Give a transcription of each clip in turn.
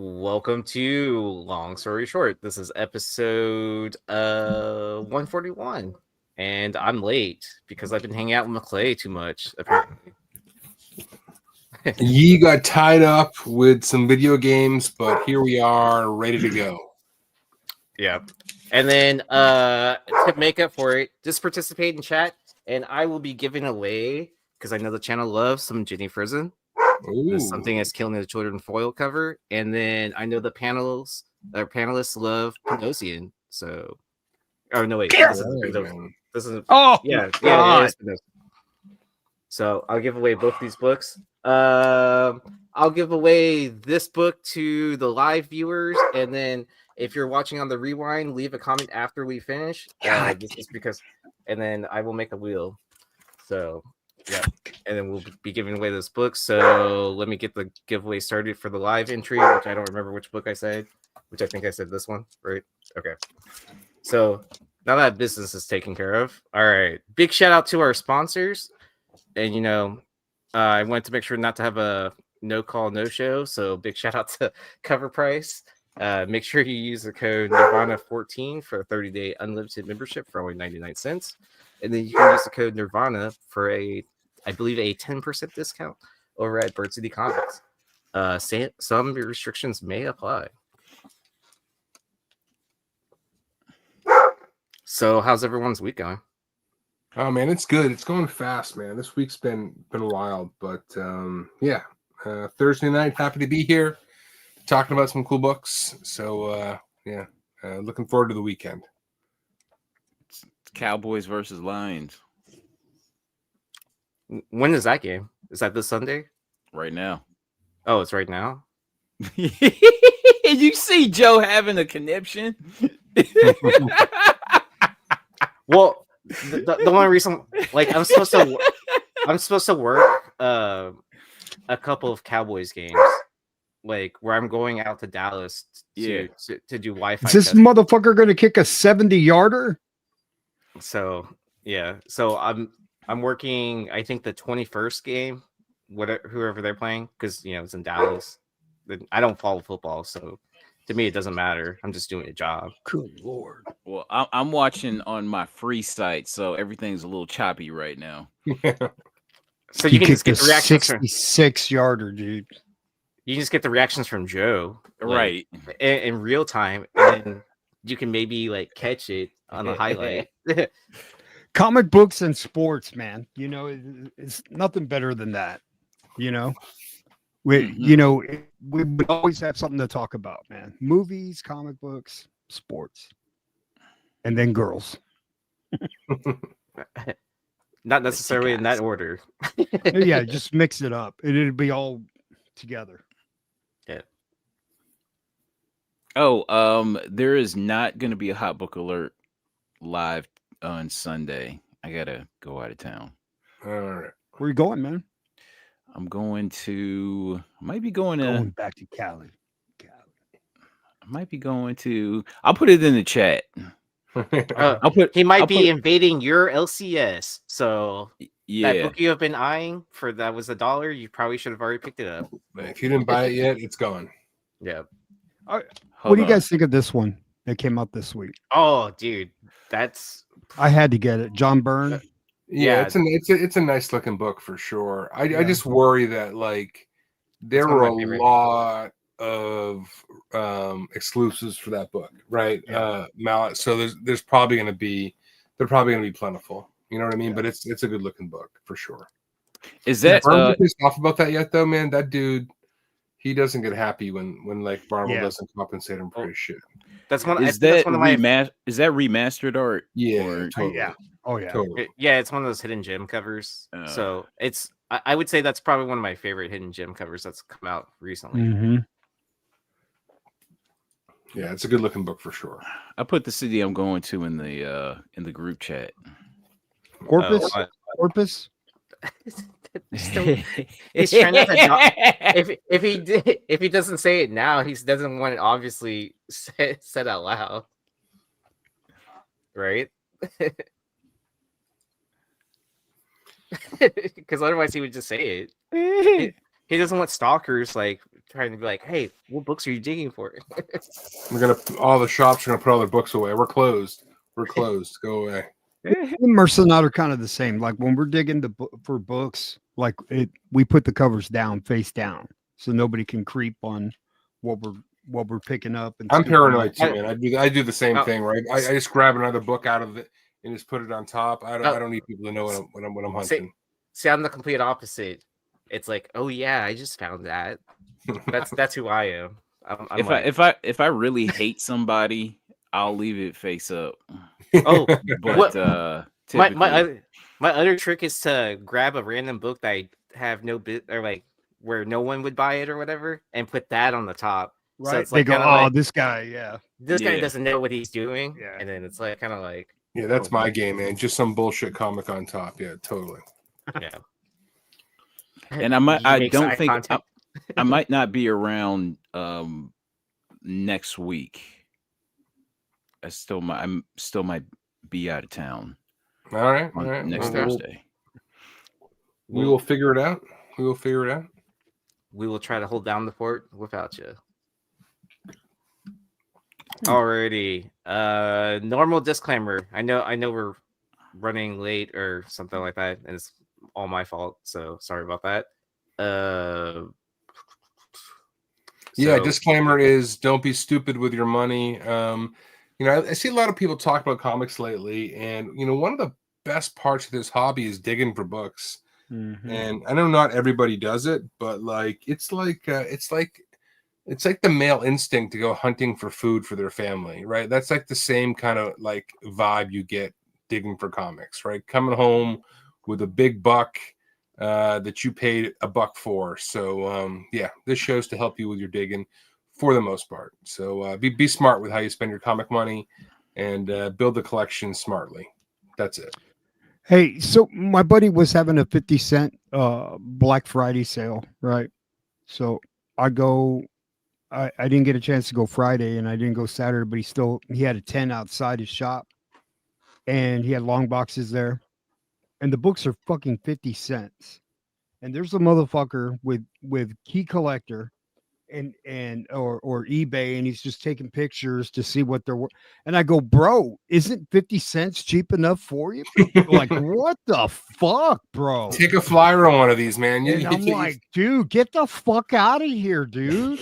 Welcome to Long Story Short. This is episode 141. And I'm late because I've been hanging out with McClay too much, apparently. Yee got tied up with some video games, but here we are, ready to go. Yeah. And then to make up for it, just participate in chat, and I will be giving away, because I know the channel loves some Ginny Frizen. Something that's killing the children foil cover, and then I know the panelists love Panosian. So, oh no, wait, this is yeah. So I'll give away both these books. I'll give away this book to the live viewers, and then if you're watching on the rewind, leave a comment after we finish. This is because, and then I will make a wheel. So. Yeah, and then we'll be giving away this book. So let me get the giveaway started for the live entry, which I don't remember which book I said, which I think I said this one, right? Okay. So now that business is taken care of, all right. Big shout out to our sponsors. And, I wanted to make sure not to have a no call, no show. So big shout out to Cover Price. Make sure you use the code Nirvana14 for a 30-day unlimited membership for only 99 cents. And then you can use the code Nirvana for I believe a 10% discount over at Bird City Comics. Some restrictions may apply. So how's everyone's week going? Oh man, it's good. It's going fast, man. This week's been wild, but Thursday night, happy to be here talking about some cool books. So looking forward to the weekend. It's Cowboys versus Lions. When is that game? Is that this Sunday? Right now. Oh, it's right now? You see Joe having a conniption? Well, the only reason, like, I'm supposed to work a couple of Cowboys games, like where I'm going out to Dallas to do Wi-Fi. Is this testing. motherfucker going to kick a 70-yarder? So yeah, so I'm working, I think, the 21st game, whoever they're playing, because it's in Dallas. I don't follow football, so to me it doesn't matter. I'm just doing a job. Good lord. Well, I'm watching on my free site, so everything's a little choppy right now. So you can just get the reactions 66-yarder, dude. You can just get the reactions from Joe, right, in real time, and then you can maybe catch it on the highlight. Comic books and sports, man. It's nothing better than that. We would always have something to talk about, man. Movies, comic books, sports, and then girls. Not necessarily in that order. Yeah, just mix it up. It'd be all together. Yeah. Oh, there is not going to be a hot book alert live on Sunday. I gotta go out of town. All right. Where you going, man? I'm going to. I might be going back to Cali. I might be going to. I'll put it in the chat. He might be invading your LCS. So yeah, that book you have been eyeing for that was $1. You probably should have already picked it up. But if you didn't buy it yet, it's gone. Yeah. What do you guys think of this one that came out this week? Oh, dude, I had to get it. John Byrne. Yeah, it's a nice looking book for sure. I just worry that there were a lot of exclusives for that book, right? Mallet. So there's probably going to be plentiful. You know what I mean? Yeah. But it's a good looking book for sure. Is that pissed off about that yet though, man? That dude, he doesn't get happy when Marvel doesn't compensate him for his shit. That's one. Is that remastered art? Yeah, totally. Yeah. Oh yeah. Totally. Yeah, it's one of those hidden gem covers. So I would say that's probably one of my favorite hidden gem covers that's come out recently. Mm-hmm. Yeah, it's a good looking book for sure. I put the city I'm going to in the group chat. Corpus. Corpus. He's trying not to. If he doesn't say it now, he doesn't want it obviously said out loud, right? Because otherwise he would just say it. He doesn't want stalkers trying to be like, hey, what books are you digging for? all the shops are gonna put all their books away. We're closed. We're closed. Go away. Mercer and I are kind of the same. Like when we're digging for books, like we put the covers down, face down, so nobody can creep on what we're picking up. And I'm paranoid too, man. I do the same thing, right? I just grab another book out of it and just put it on top. I don't need people to know what I'm hunting. See, I'm the complete opposite. It's like, oh yeah, I just found that. That's who I am. If I really hate somebody, I'll leave it face up. Oh, but my other trick is to grab a random book that I have no bit or like where no one would buy it or whatever, and put that on the top. Right. So it's they like, go, like, this guy, yeah. This guy doesn't know what he's doing. Yeah. And then it's like kind of like, yeah, that's my game, man. Just some bullshit comic on top. Yeah, totally. Yeah. And I might not be around next week. I still might be out of town. All right. Next Thursday. We will figure it out. We will try to hold down the fort without you. Alrighty. Normal disclaimer. I know we're running late or something like that, and it's all my fault. So sorry about that. Disclaimer is don't be stupid with your money. I see a lot of people talk about comics lately, and one of the best parts of this hobby is digging for books. Mm-hmm. And I know not everybody does it, but it's like the male instinct to go hunting for food for their family, right? That's like the same kind of like vibe you get digging for comics, right? Coming home with a big buck that you paid $1 for. So this show's to help you with your digging for the most part. So be smart with how you spend your comic money and build the collection smartly. That's it. Hey, so my buddy was having a 50-cent Black Friday sale, right? So I didn't get a chance to go Friday and I didn't go Saturday, but he had a 10 outside his shop and he had long boxes there. And the books are fucking 50 cents. And there's a motherfucker with Key Collector or eBay, and he's just taking pictures to see what they're worth. And I go, bro, isn't 50 cents cheap enough for you? Like, what the fuck, bro? Take a flyer on one of these, man. I'm like, dude, get the fuck out of here, dude.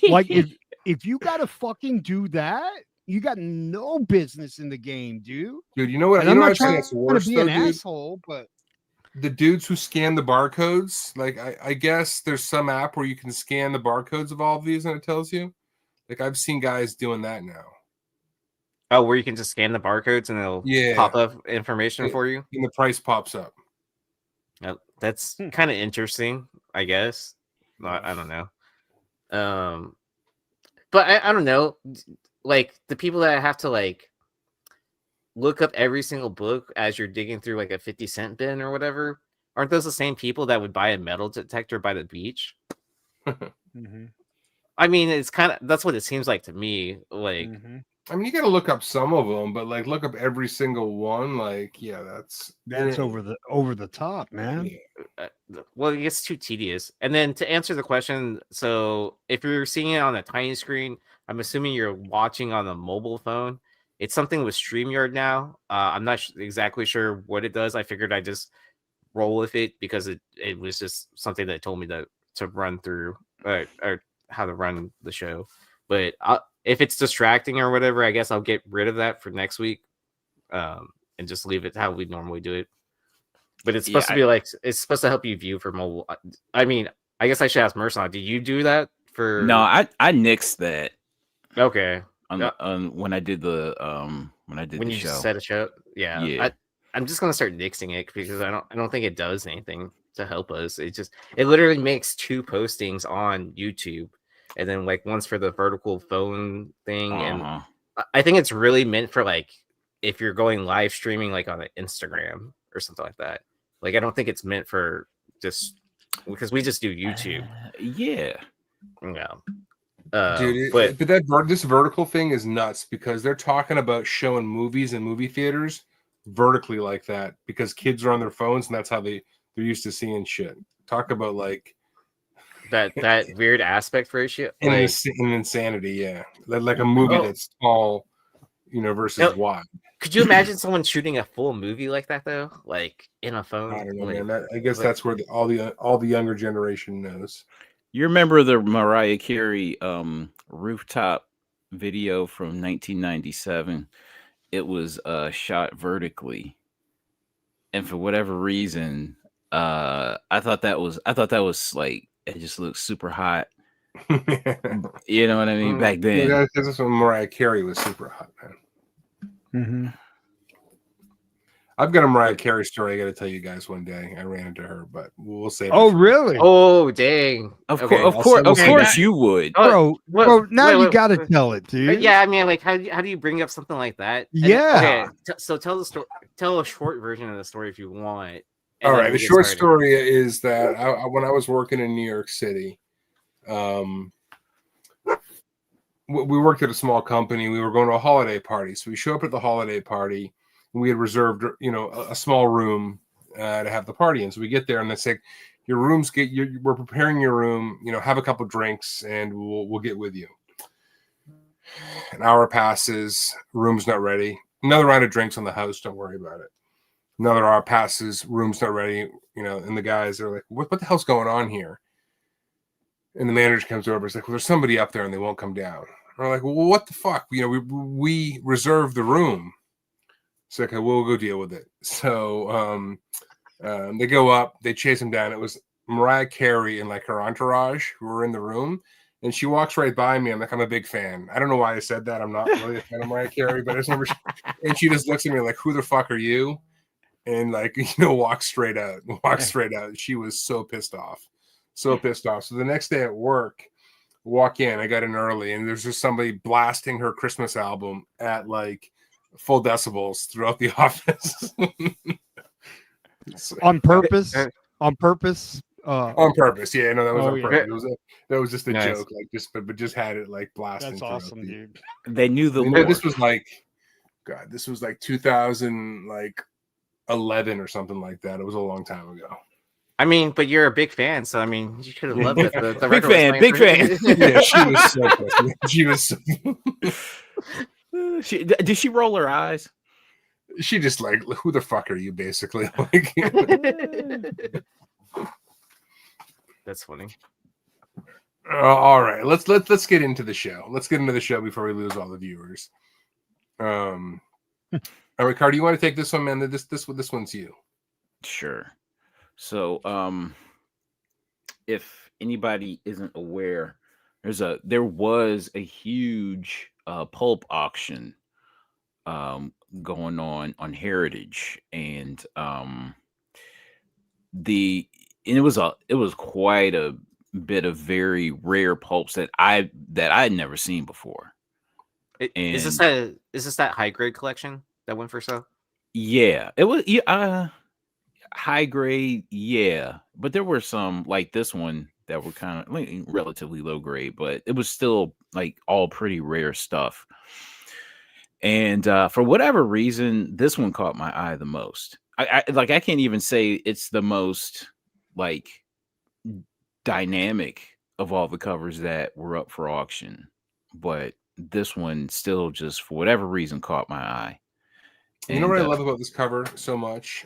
Like, if you gotta fucking do that, you got no business in the game, dude. Dude, you know what? And I'm not trying to be an asshole, but the dudes who scan the barcodes, like I guess there's some app where you can scan the barcodes of all of these and it tells you. Like I've seen guys doing that now. Oh, where you can just scan the barcodes and it'll pop up information for you, and the price pops up. That's kind of interesting, I guess. I don't know. But I don't know. Like the people that have to like look up every single book as you're digging through like a 50-cent bin or whatever, aren't those the same people that would buy a metal detector by the beach? mm-hmm. I mean, it's kind of that's what it seems like to me. Like, I mean, you got to look up some of them, but like look up every single one. Like, yeah, that's over the top, man. Well, it gets too tedious. And then to answer the question, so if you're seeing it on a tiny screen, I'm assuming you're watching on a mobile phone. It's something with StreamYard now. I'm not exactly sure what it does. I figured I'd just roll with it because it was just something that told me to run through or how to run the show. But if it's distracting or whatever, I guess I'll get rid of that for next week and just leave it how we normally do it. But it's supposed to be like it's supposed to help you view for mobile. I mean, I guess I should ask Merson. Did you do that for? No, I nixed that. Okay. When I did the when you show. Set a show, yeah. I'm just gonna start nixing it because I don't think it does anything to help us. It literally makes 2 postings on YouTube, and then like one's for the vertical phone thing, and I think it's really meant for like if you're going live streaming like on an Instagram or something like that. Like I don't think it's meant for just because we just do YouTube. Yeah. Dude, but this vertical thing is nuts because they're talking about showing movies in movie theaters vertically like that because kids are on their phones and that's how they're used to seeing shit. Talk about like that weird aspect ratio, and like an insanity, yeah, like a movie that's tall, versus wide. Could you imagine someone shooting a full movie like that though, like in a phone? I don't know, like, man. I guess that's where all the younger generation knows. You remember the Mariah Carey rooftop video from 1997? It was shot vertically, and for whatever reason, I thought that was like it just looked super hot. You know what I mean? Back then, yeah, that's when Mariah Carey was super hot, man. Mm-hmm. I've got a Mariah Carey story I got to tell you guys one day. I ran into her, but we'll save it. Oh, really? Oh, dang. Of course you would. Bro, now you got to tell it, dude. Yeah, I mean, like, how do you bring up something like that? Yeah. So tell the story. Tell a short version of the story if you want. All right. The short story is that when I was working in New York City, we worked at a small company. We were going to a holiday party. So we show up at the holiday party. We had reserved, a small room to have the party in. So we get there and they say, we're preparing your room, have a couple drinks and we'll get with you. An hour passes, room's not ready. Another round of drinks on the house, don't worry about it. Another hour passes, room's not ready, and the guys are like, what the hell's going on here? And the manager comes over and is like, well, there's somebody up there and they won't come down. And we're like, well, what the fuck? We reserved the room. So okay, we'll go deal with it. So they go up, they chase him down. It was Mariah Carey and like her entourage who were in the room, and she walks right by me. I'm like, I'm a big fan. I don't know why I said that. I'm not really a fan of Mariah Carey, but I just remember. And she just looks at me like, "Who the fuck are you?" And like, walks straight out. She was so pissed off, So the next day at work, walk in. I got in early, and there's just somebody blasting her Christmas album at like full decibels throughout the office. On purpose. On purpose. On purpose, yeah. No, that was on purpose. Yeah. That was just a joke, like but just had it like blasting. That's awesome, dude. They knew the lore. This was like 2011 or something like that. It was a long time ago. I mean, but you're a big fan, so I mean, you should have loved it. The big fan. Yeah, she was so pissed. She was. Did she roll her eyes? She just like, who the fuck are you, basically? Like, that's funny. All right, let's get into the show. Let's get into the show before we lose all the viewers. All right, Carter, you want to take this one, man? This one's you. Sure. So, if anybody isn't aware, there was a huge pulp auction going on Heritage, and it was quite a bit of very rare pulps that I'd never seen before. Is this that high grade collection that went for sale? Yeah, it was. High grade, yeah, but there were some like this one that were kind of like relatively low grade, but it was still like all pretty rare stuff. And for whatever reason, this one caught my eye the most. I can't even say it's the most like dynamic of all the covers that were up for auction, but this one still just for whatever reason caught my eye. You know what I love about this cover so much?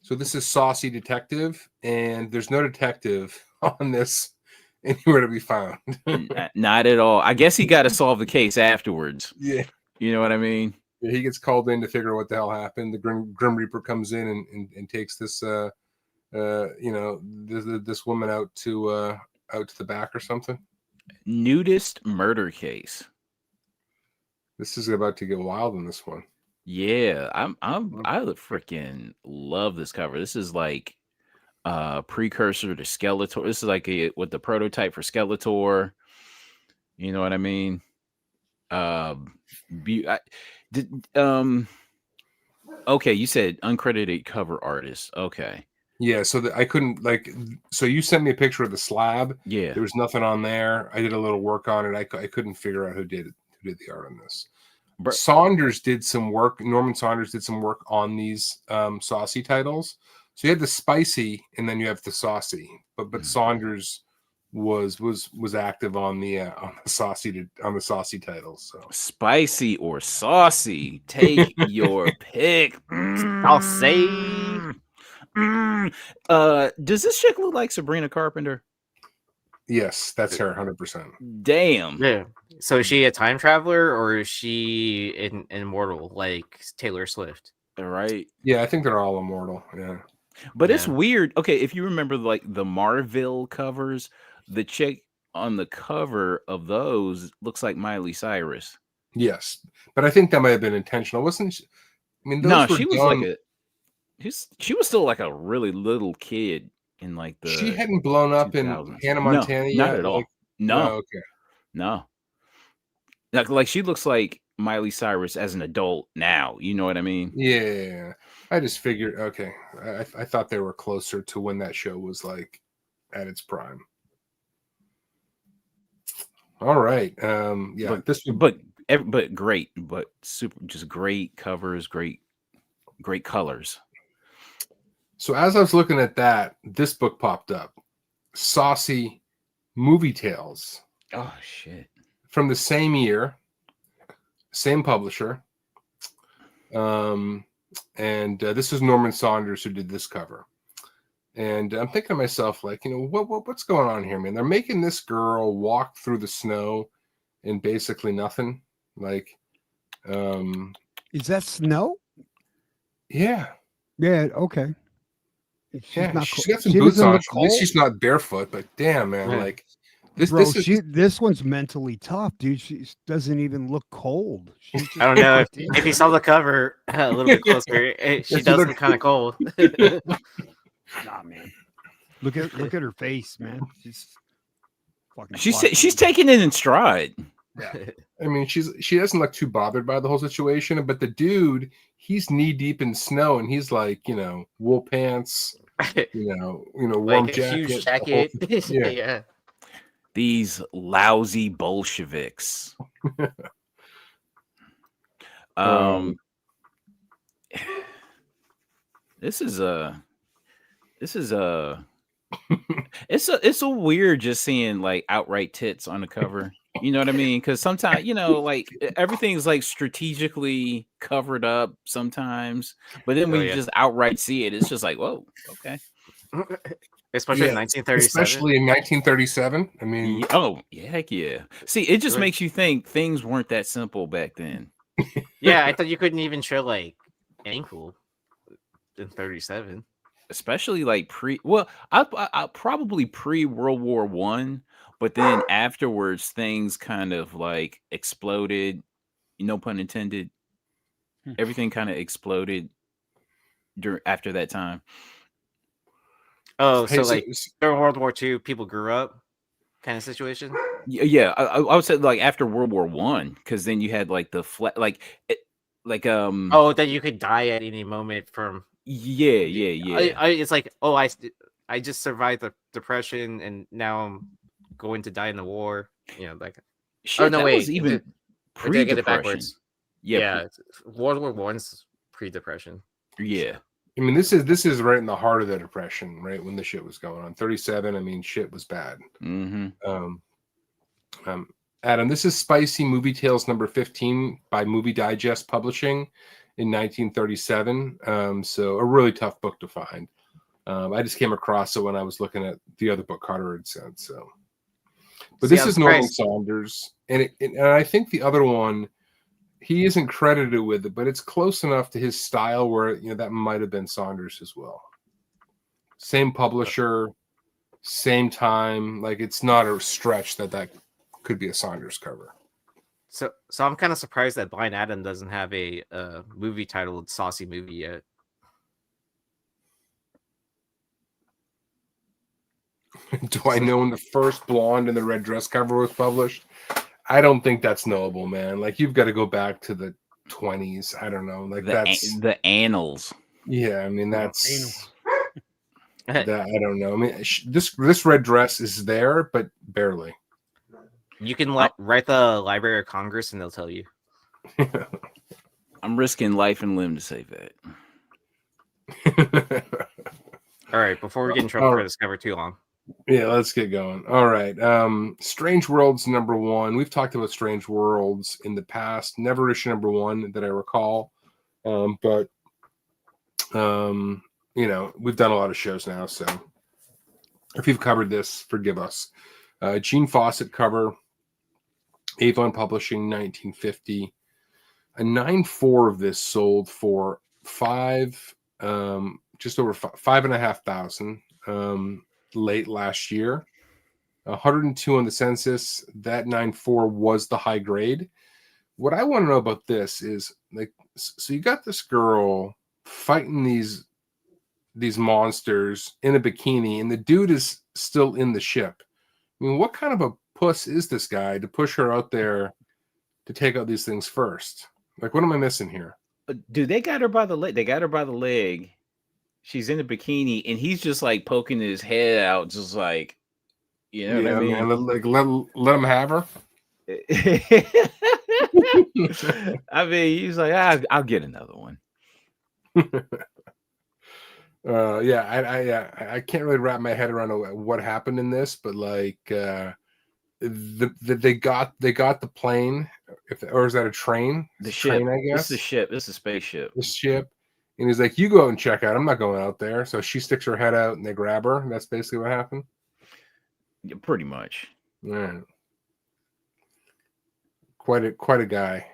So this is Saucy Detective, and there's no detective on this anywhere to be found. Not at all. I guess he got to solve the case afterwards. Yeah. You know what I mean? Yeah, he gets called in to figure out what the hell happened. The Grim Reaper comes in and takes this, this woman out to the back or something. Nudist murder case. This is about to get wild in this one. Yeah, I freaking love this cover. This is like precursor to Skeletor. This is like with the prototype for Skeletor. You know what I mean? Okay, you said uncredited cover artist. Okay. Yeah, so I couldn't so you sent me a picture of the slab. Yeah. There was nothing on there. I did a little work on it. I couldn't figure out who did the art on this. Saunders did some work. Norman Saunders did some work on these Saucy titles. So you had the spicy, and then you have the saucy. But Saunders was active on the saucy titles. So spicy or saucy, take your pick. I'll say. Does this chick look like Sabrina Carpenter? yes, that's her 100%. Damn. Yeah. So is she a time traveler or is she an immortal like Taylor Swift? All right. Yeah, I think they're all immortal. Yeah. But it's weird. Okay, if you remember like the Marvel covers, the chick on the cover of those looks like Miley Cyrus. Yes, but I think that might have been intentional, wasn't she? I mean, No, those she were was done. like she was still like a really little kid in like the. She hadn't blown up 2000s. in Hannah Montana yet. Not at all. Like, No. Okay. No. Like she looks like Miley Cyrus as an adult now. You know what I mean? Yeah. I just figured. Okay, I thought they were closer to when that show was like at its prime. All right. Yeah. But great. But super. Just great covers. Great colors. So as I was looking at that, this book popped up, Saucy Movie Tales. Oh shit! From the same year, same publisher. And this is Norman Saunders who did this cover. And I'm thinking to myself, like, what's going on here, man? They're making this girl walk through the snow in basically nothing. Like, is that snow? Yeah. Yeah. Okay. She's got some boots on. At least she's not barefoot. But damn, man, like this one's mentally tough, dude. She doesn't even look cold. I don't know if you saw the cover a little bit closer. She does look kind of cold. Nah, man. Look at her face, man. She's taking it in stride. Yeah. I mean, she doesn't look too bothered by the whole situation, but the dude, he's knee deep in snow, and he's like, wool pants, warm like jacket, huge jacket. Yeah. These lousy Bolsheviks. This is it's a weird just seeing like outright tits on the cover. You know what I mean? Because sometimes, like everything's like strategically covered up sometimes, but then when you just outright see it, it's just like, whoa, okay. Especially in 1937. Especially in 1937. I mean, heck yeah. See, it just makes you think things weren't that simple back then. Yeah, I thought you couldn't even show like ankle in 37. Especially like I probably pre World War I, but then afterwards things kind of like exploded. No pun intended. Everything kind of exploded after that time. Oh, so like during World War II, people grew up, kind of situation. Yeah, I would say like after World War I, because then you had like the Oh, that you could die at any moment from. Yeah. It's like, I just survived the depression, and now I'm going to die in the war. Like. Shit, no, wait. Was even did I get it backwards? Yeah. World War I's pre-depression. Yeah. I mean, this is right in the heart of the depression, right when the shit was going on. 37. I mean, shit was bad. Mm-hmm. Adam, this is Spicy Movie Tales number 15 by Movie Digest Publishing in 1937. So a really tough book to find. I just came across it when I was looking at the other book Carter had sent. So, but this is Norman Saunders, and I think the other one, he isn't credited with it, but it's close enough to his style where that might have been Saunders as well. Same publisher, same time. Like, it's not a stretch that could be a Saunders cover. So I'm kind of surprised that Blind Adam doesn't have a movie titled Saucy Movie yet. Do I know when the first Blonde in the Red Dress cover was published? I don't think that's knowable, man. Like, you've got to go back to the 20s. I don't know. Like, that's the annals. Yeah, I mean, that's that. I don't know. I mean, this red dress is there, but barely. You can write the Library of Congress, and they'll tell you. I'm risking life and limb to say that. All right, before we get in trouble for this cover too long. Yeah, let's get going. All right. Strange Worlds #1. We've talked about Strange Worlds in the past. Never issue #1 that I recall. But we've done a lot of shows now, so if you've covered this, forgive us. Gene Fawcett cover, Avon Publishing, 1950. A 9.4 of this sold for just over 5,500 late last year. 102 on the census. That 9.4 was the high grade. What I want to know about this is, like, so you got this girl fighting these monsters in a bikini, and the dude is still in the ship. I mean, what kind of a puss is this guy to push her out there to take out these things first? Like, what am I missing here? Dude, they got her by the leg. They got her by the leg. She's in a bikini, and he's just like poking his head out, just like, you know what I mean? Man, let him have her. I mean, he's like, I'll get another one. I can't really wrap my head around what happened in this, but like, they got the plane, or is that a train? The ship, train, I guess. It's the ship. It's a spaceship. The ship, and he's like, "You go out and check out. I'm not going out there." So she sticks her head out, and they grab her. And that's basically what happened. Yeah, pretty much. Yeah. Quite a guy.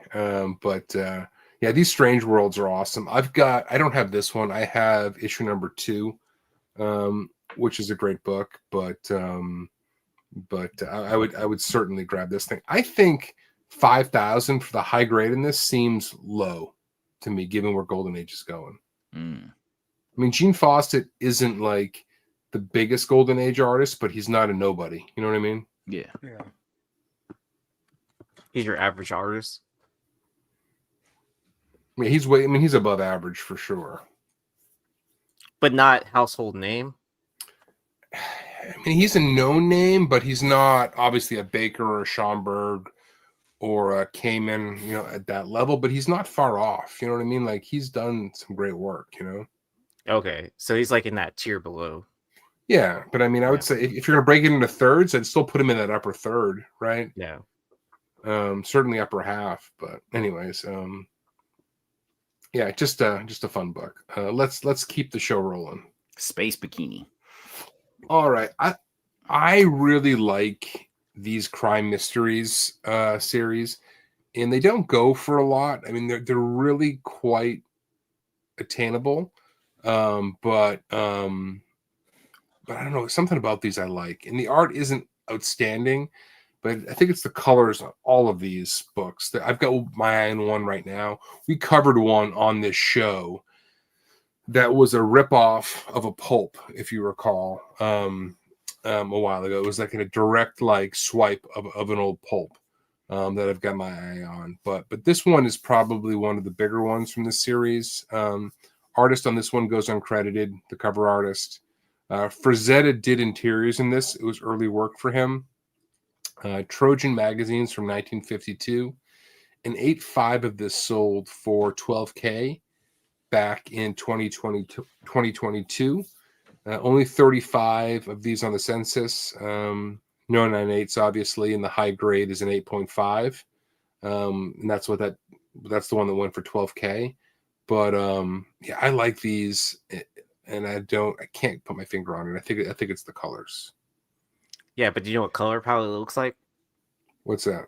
Yeah, these Strange Worlds are awesome. I don't have this one. I have issue #2, which is a great book, but I would certainly grab this thing. I think 5,000 for the high grade in this seems low to me, given where Golden Age is going. I mean, Gene Fawcett isn't like the biggest Golden Age artist, but he's not a nobody. You know what I mean? Yeah. He's your average artist. I mean, he's above average for sure, but not household name. I mean, he's a known name, but he's not obviously a Baker or a Schomburg or a Kamen, at that level. But he's not far off. You know what I mean? Like, he's done some great work. Okay, so he's like in that tier below. Yeah, but I mean, I would say if you're gonna break it into thirds, I'd still put him in that upper third, right? Yeah. Certainly upper half. But anyways, yeah, just a fun book. Let's keep the show rolling. Space Bikini. All right, I really like these crime mysteries series, and they don't go for a lot. I mean, they're really quite attainable, but I don't know, something about these I like, and the art isn't outstanding, but I think it's the colors on all of these books. I've got my eye on one right now. We covered one on this show that was a ripoff of a pulp, if you recall, a while ago. It was like a direct swipe of an old pulp that I've got my eye on. But this one is probably one of the bigger ones from this series. Artist on this one goes uncredited, the cover artist. Frazetta did interiors in this. It was early work for him. Trojan magazines from 1952. And 8.5 of this sold for $12K. Back in 2022. Only 35 of these on the census. No 9.8s, obviously, and the high grade is an 8.5. And that's the one that went for $12K. But yeah, I like these, and I can't put my finger on it. I think it's the colors. Yeah, but do you know what color palette it looks like? What's that?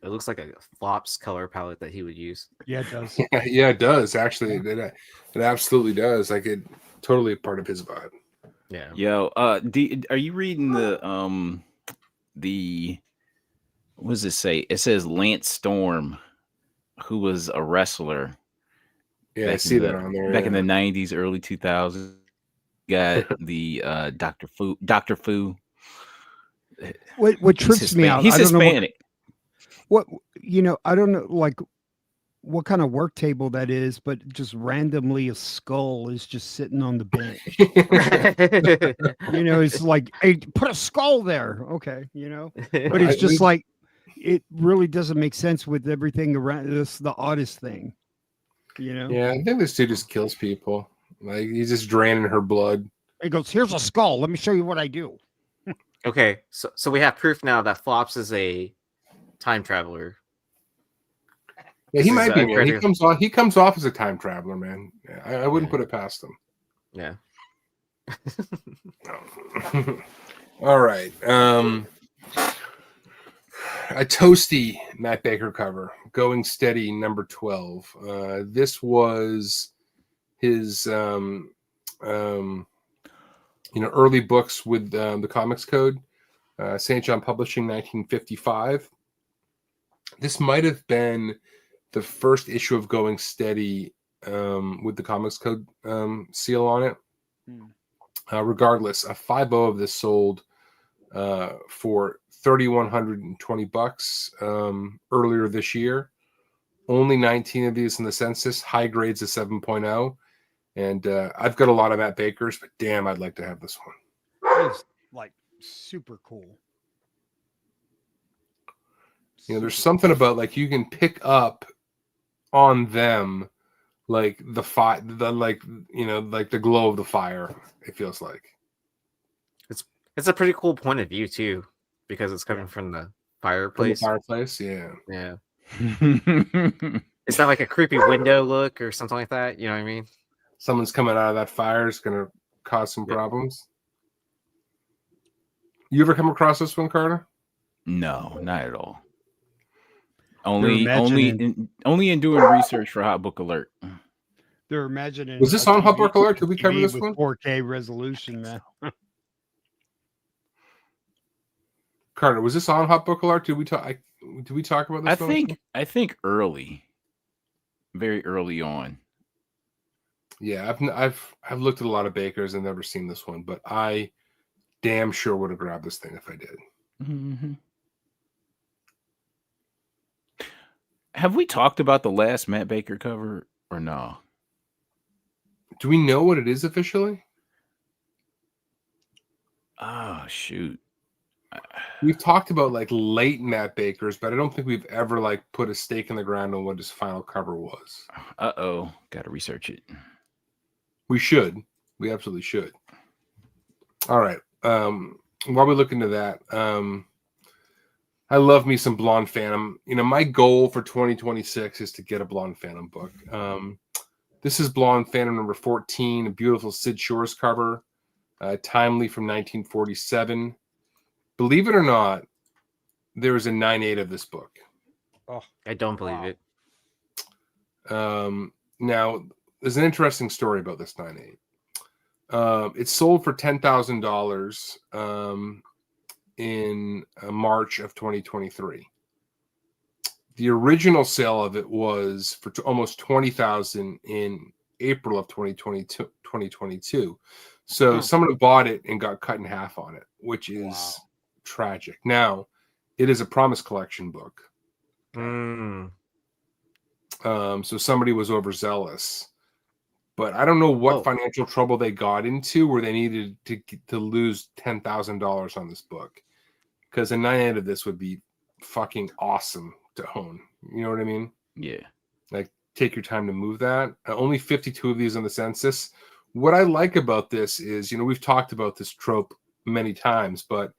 It looks like a Flops color palette that he would use. Yeah, it does. Yeah, it does. Actually, it absolutely does. Like, it totally part of his vibe. Yeah. Yo, are you reading the what does it say? It says Lance Storm, who was a wrestler. Yeah, I see that on there. Back in the 90s, early 2000s. Got the Dr. Fu. What trips me out? He's Hispanic. What I don't know, like, what kind of work table that is, but just randomly a skull is just sitting on the bench. It's like, hey, put a skull there. Okay, but it's just like, it really doesn't make sense with everything around this, the oddest thing. Yeah, I think this dude just kills people. Like, he's just draining her blood. He goes, here's a skull. Let me show you what I do. Okay, so we have proof now that Flops is a time traveler. Yeah, he might be, man. He comes off as a time traveler, man. I wouldn't put it past him. Yeah. All right. A toasty Matt Baker cover, Going Steady, number 12. This was his early books with the Comics Code, St. John Publishing, 1955. This might have been the first issue of Going Steady with the Comics Code seal on it. Regardless, a 5.0 of this sold for $3,120 earlier this year. Only 19 of these in the census. High grades of 7.0. And I've got a lot of Matt Bakers, but damn, I'd like to have this one. It's like super cool. There's something about like you can pick up on them, like the glow of the fire. It feels like it's a pretty cool point of view too, because it's coming from the fireplace. Yeah. It's not like a creepy window look or something like that. You know what I mean? Someone's coming out of that fire is going to cause some problems. You ever come across this one, Carter? No, not at all. Only in doing research for Hot Book Alert. They're imagining. Was this on Hot Book Alert? Did we cover this one? 4K resolution, man. Carter, was this on Hot Book Alert? Did we talk about this? I think very early on. Yeah, I've looked at a lot of Bakers and never seen this one, but I damn sure would have grabbed this thing if I did. Mm-hmm. Have we talked about the last Matt Baker cover or no? Do we know what it is officially? Oh, shoot. We've talked about like late Matt Bakers, but I don't think we've ever like put a stake in the ground on what his final cover was. Uh-oh. Got to research it. We should. We absolutely should. All right. While we look into that, I love me some Blonde Phantom. My goal for 2026 is to get a Blonde Phantom book. This is Blonde Phantom number 14, a beautiful Sid Shores cover, timely from 1947. Believe it or not, there is a 9.8 of this book. Oh, I don't believe it. Now, there's an interesting story about this 9.8. It sold for $10,000 in March of 2023. The original sale of it was for almost $20,000 in April of 2022. So someone bought it and got cut in half on it, which is tragic. Now, it is a Promise Collection book. So somebody was overzealous. But I don't know what financial trouble they got into where they needed to lose $10,000 on this book. Because a 9.8 of this would be fucking awesome to own. You know what I mean? Yeah. Like, take your time to move that. Only 52 of these on the census. What I like about this is, we've talked about this trope many times, but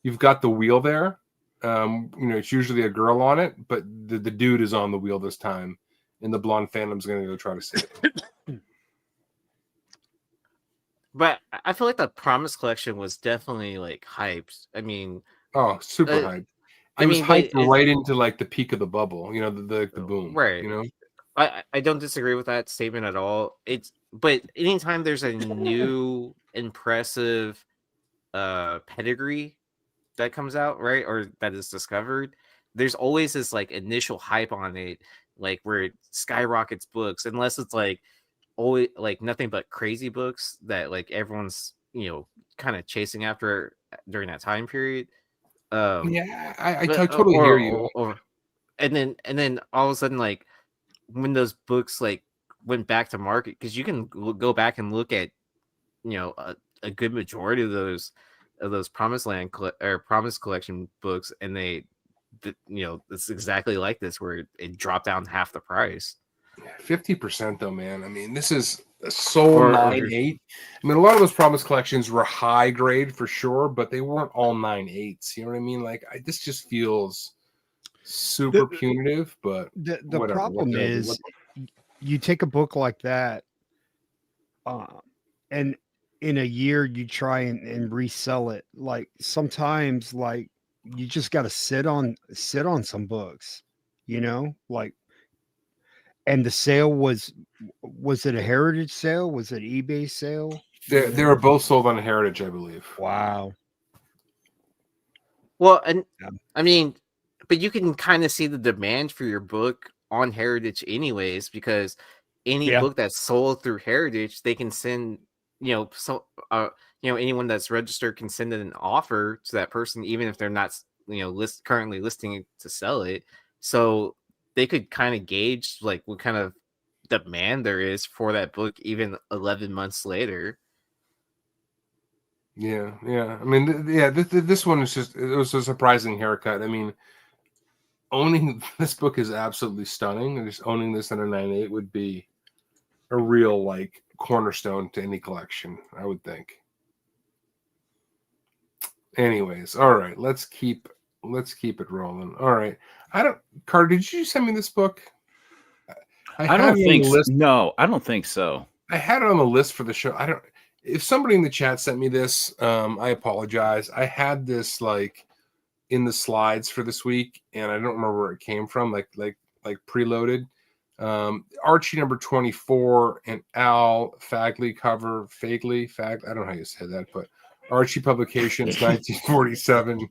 you've got the wheel there. It's usually a girl on it, but the dude is on the wheel this time. And the Blonde Phantom's going to go try to save it. But I feel like the Promise Collection was definitely like hyped. I mean, super hyped. It was hyped right into like the peak of the bubble, the boom. Right. I don't disagree with that statement at all. But anytime there's a new impressive pedigree that comes out, right, or that is discovered, there's always this like initial hype on it, like where it skyrockets books, unless it's like always like nothing but crazy books that like everyone's kind of chasing after during that time period. I totally hear you. And then all of a sudden, like when those books like went back to market, because you can go back and look at a good majority of those Promise Collection books, and it's exactly like this where it dropped down half the price. 50% though, man. I mean, this is soul Or 9.8. I mean, a lot of those Promise collections were high grade for sure, but they weren't all 9.8s. You know what I mean? Like, this just feels super punitive, but the whatever. problem is you take a book like that, and in a year you try and resell it. Like sometimes, like you just got to sit on some books, you know, like. And the sale was it a Heritage sale? Was it eBay sale? They were both sold on Heritage, I believe. Wow. Well, and I mean, but you can kind of see the demand for your book on Heritage anyways, because any book that's sold through Heritage, they can send, anyone that's registered can send an offer to that person, even if they're not, currently listing it to sell it. So they could kind of gauge like what kind of demand there is for that book, even 11 months later. Yeah. I mean, this one is it was a surprising haircut. I mean, owning this book is absolutely stunning, and just owning this in a 9.8 would be a real like cornerstone to any collection, I would think. Anyways, all right, let's keep it rolling. All right, Carter, did you send me this book? I don't think so. No, I don't think so. I had it on the list for the show. If somebody in the chat sent me this, I apologize. I had this like in the slides for this week, and I don't remember where it came from, like preloaded. Archie number 24 and Al Fagley cover. Fagley, I don't know how you say that, but Archie Publications, 1947.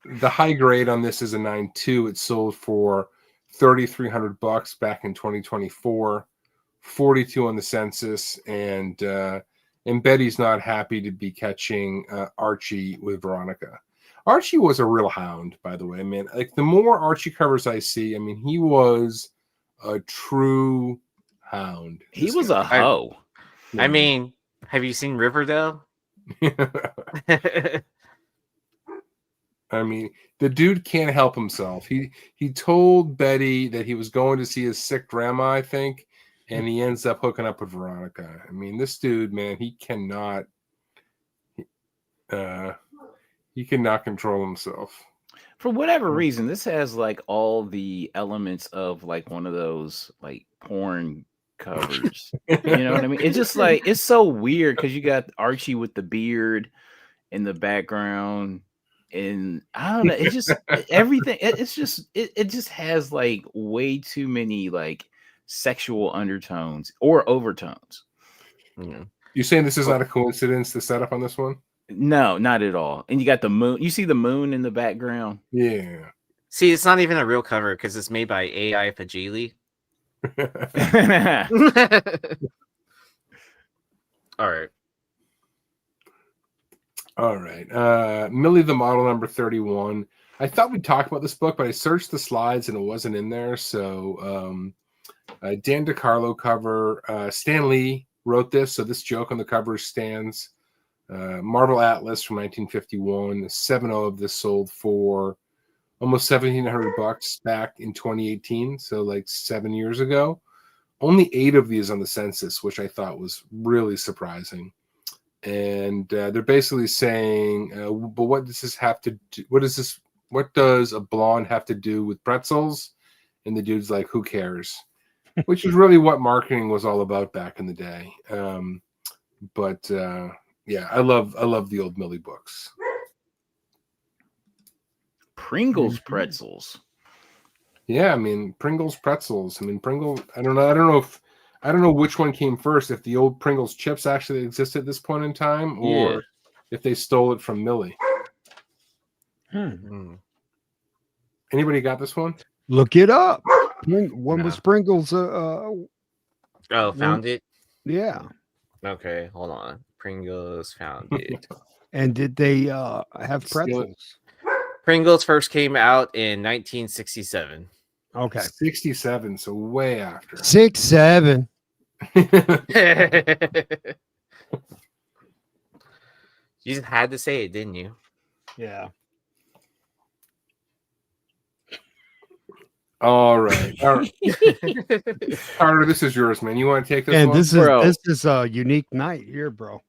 The high grade on this is a 9.2. It sold for $3,300 back in 2024, 42 on the census, and Betty's not happy to be catching Archie with Veronica. Archie was a real hound, by the way, man. Like the more Archie covers I see, I mean, he was a true hound. He was a hoe. I mean, have you seen Riverdale? I mean, the dude can't help himself. He told Betty that he was going to see his sick grandma, I think, and he ends up hooking up with Veronica. I mean, this dude, man, he cannot control himself. For whatever reason, this has like all the elements of like one of those like porn covers. You know what I mean? It's just like it's so weird because you got Archie with the beard in the background, and I don't know. It's just everything. It just has like way too many like sexual undertones or overtones. Mm-hmm. You saying this is not a coincidence? The setup on this one? No, not at all. And you got the moon. You see the moon in the background? Yeah. See, it's not even a real cover because it's made by AI Fajili. All right. Millie the Model number 31. I thought we talked about this book, but I searched the slides and it wasn't in there. So Dan DiCarlo cover. Stan Lee wrote this. So this joke on the cover is Stan's. Marvel Atlas from 1951. 7.0 of this sold for almost $1,700 back in 2018. So like 7 years ago. Only 8 of these on the census, which I thought was really surprising. And they're basically saying, but what does this have to do? What does a blonde have to do with pretzels? And the dude's like, who cares? Which is really what marketing was all about back in the day. Yeah, I love the old Millie books. Pringles pretzels. Yeah, I mean Pringles pretzels. I mean Pringle. I don't know which one came first. If the old Pringles chips actually existed at this point in time, or if they stole it from Millie. Anybody got this one? Look it up. When was Pringles? Found it. Yeah. Okay, hold on. Pringles found it. And did they have pretzels? Pringles first came out in 1967. Okay. 67, so way after. 6'7". You just had to say it, didn't you? Yeah. All right. Carter, this is yours, man. You want to take this And one? this is a unique night here, bro.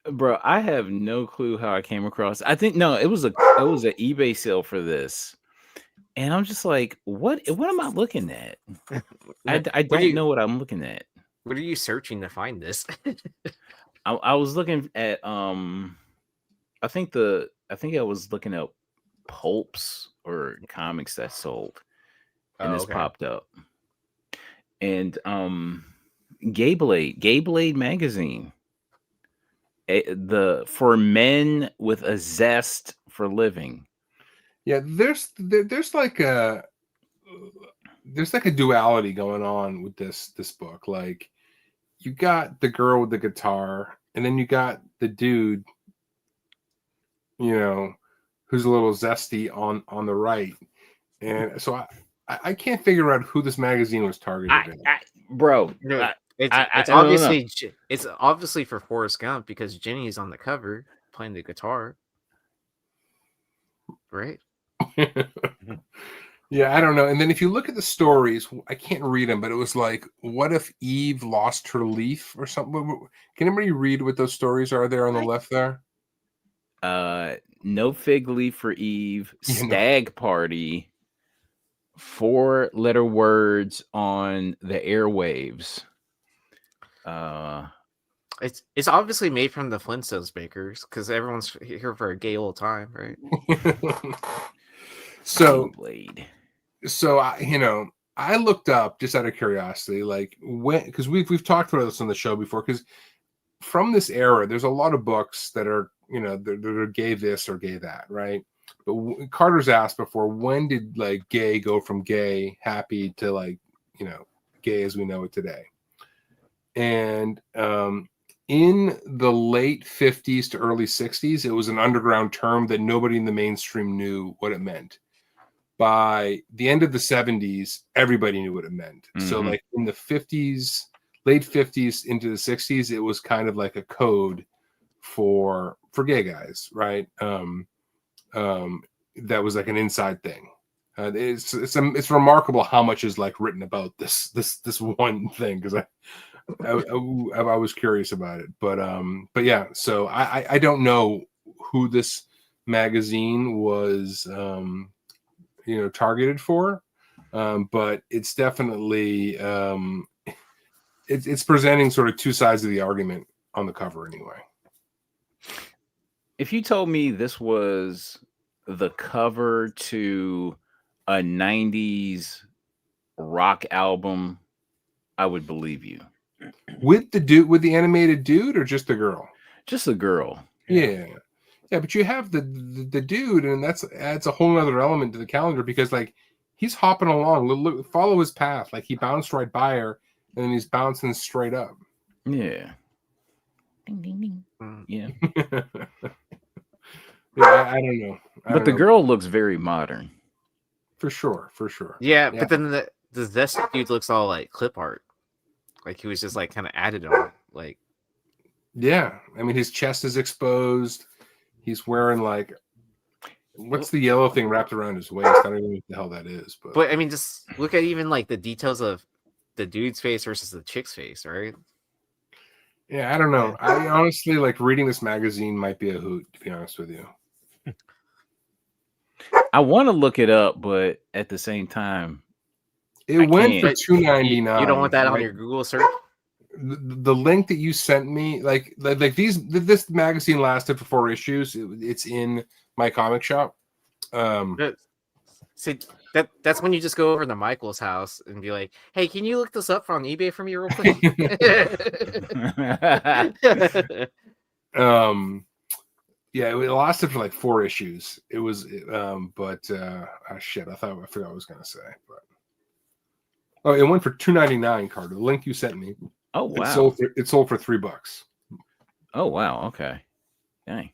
Bro, I have no clue how I came across. I think no, it was an eBay sale for this, and I'm just like, what am I looking at? I don't know what I'm looking at. What are you searching to find this? I was looking at I think I was looking at pulps or comics that sold, and this popped up, and Gay Blade magazine. For men with a zest for living. Yeah, there's like a duality going on with this book. Like, you got the girl with the guitar, and then you got the dude, you know, who's a little zesty on the right. And so I can't figure out who this magazine was targeted at. Bro, it's obviously for Forrest Gump because Jenny's on the cover playing the guitar, right? Yeah, I don't know. And then if you look at the stories, I can't read them, but it was like, what if Eve lost her leaf or something? Can anybody read what those stories are there on the left there? No fig leaf for Eve, stag party, 4-letter words on the airwaves. It's obviously made from the Flintstones bakers because everyone's here for a gay old time, right? So Blade. So I looked up just out of curiosity, like when, because we've talked about this on the show before, because from this era, there's a lot of books that are they're gay this or gay that, right? But Carter's asked before, when did like gay go from gay happy to like gay as we know it today? And in the late 50s to early 60s, it was an underground term that nobody in the mainstream knew what it meant. By the end of the 70s, everybody knew what it meant. Mm-hmm. So like in the 50s, late 50s into the 60s, it was kind of like a code for gay guys, right? That was like an inside thing. It's remarkable how much is like written about this one thing, because I was curious about it, but yeah. So I don't know who this magazine was targeted for, but it's definitely it's presenting sort of two sides of the argument on the cover anyway. If you told me this was the cover to a 90s rock album, I would believe you. With the animated dude, or just the girl? Just the girl. Yeah, but you have the dude, and adds a whole other element to the calendar, because like he's hopping along. Look, follow his path. Like he bounced right by her, and then he's bouncing straight up. Yeah. Ding ding ding. Yeah. Yeah, I don't know. But the girl looks very modern. For sure. Yeah, but then the zesty dude looks all like clip art. Like he was just like kind of added on. Like, yeah, I mean his chest is exposed. He's wearing like, what's the yellow thing wrapped around his waist? I don't even know what the hell that is. But I mean, just look at even like the details of the dude's face versus the chick's face, right? Yeah, I don't know. I honestly, like, reading this magazine might be a hoot, to be honest with you. I want to look it up, but at the same time, it went for $2.99. You don't want that on your Google search? The link that you sent me, like this magazine lasted for 4 issues. It's in my comic shop. See, that's when you just go over to Michael's house and be like, "Hey, can you look this up on eBay for me real quick?" Yeah, it lasted for like 4 issues. It was, shit, I forgot what I was gonna say, but it went for $2.99. Carter, the link you sent me. Oh wow! It sold for $3. Oh wow! Okay, dang.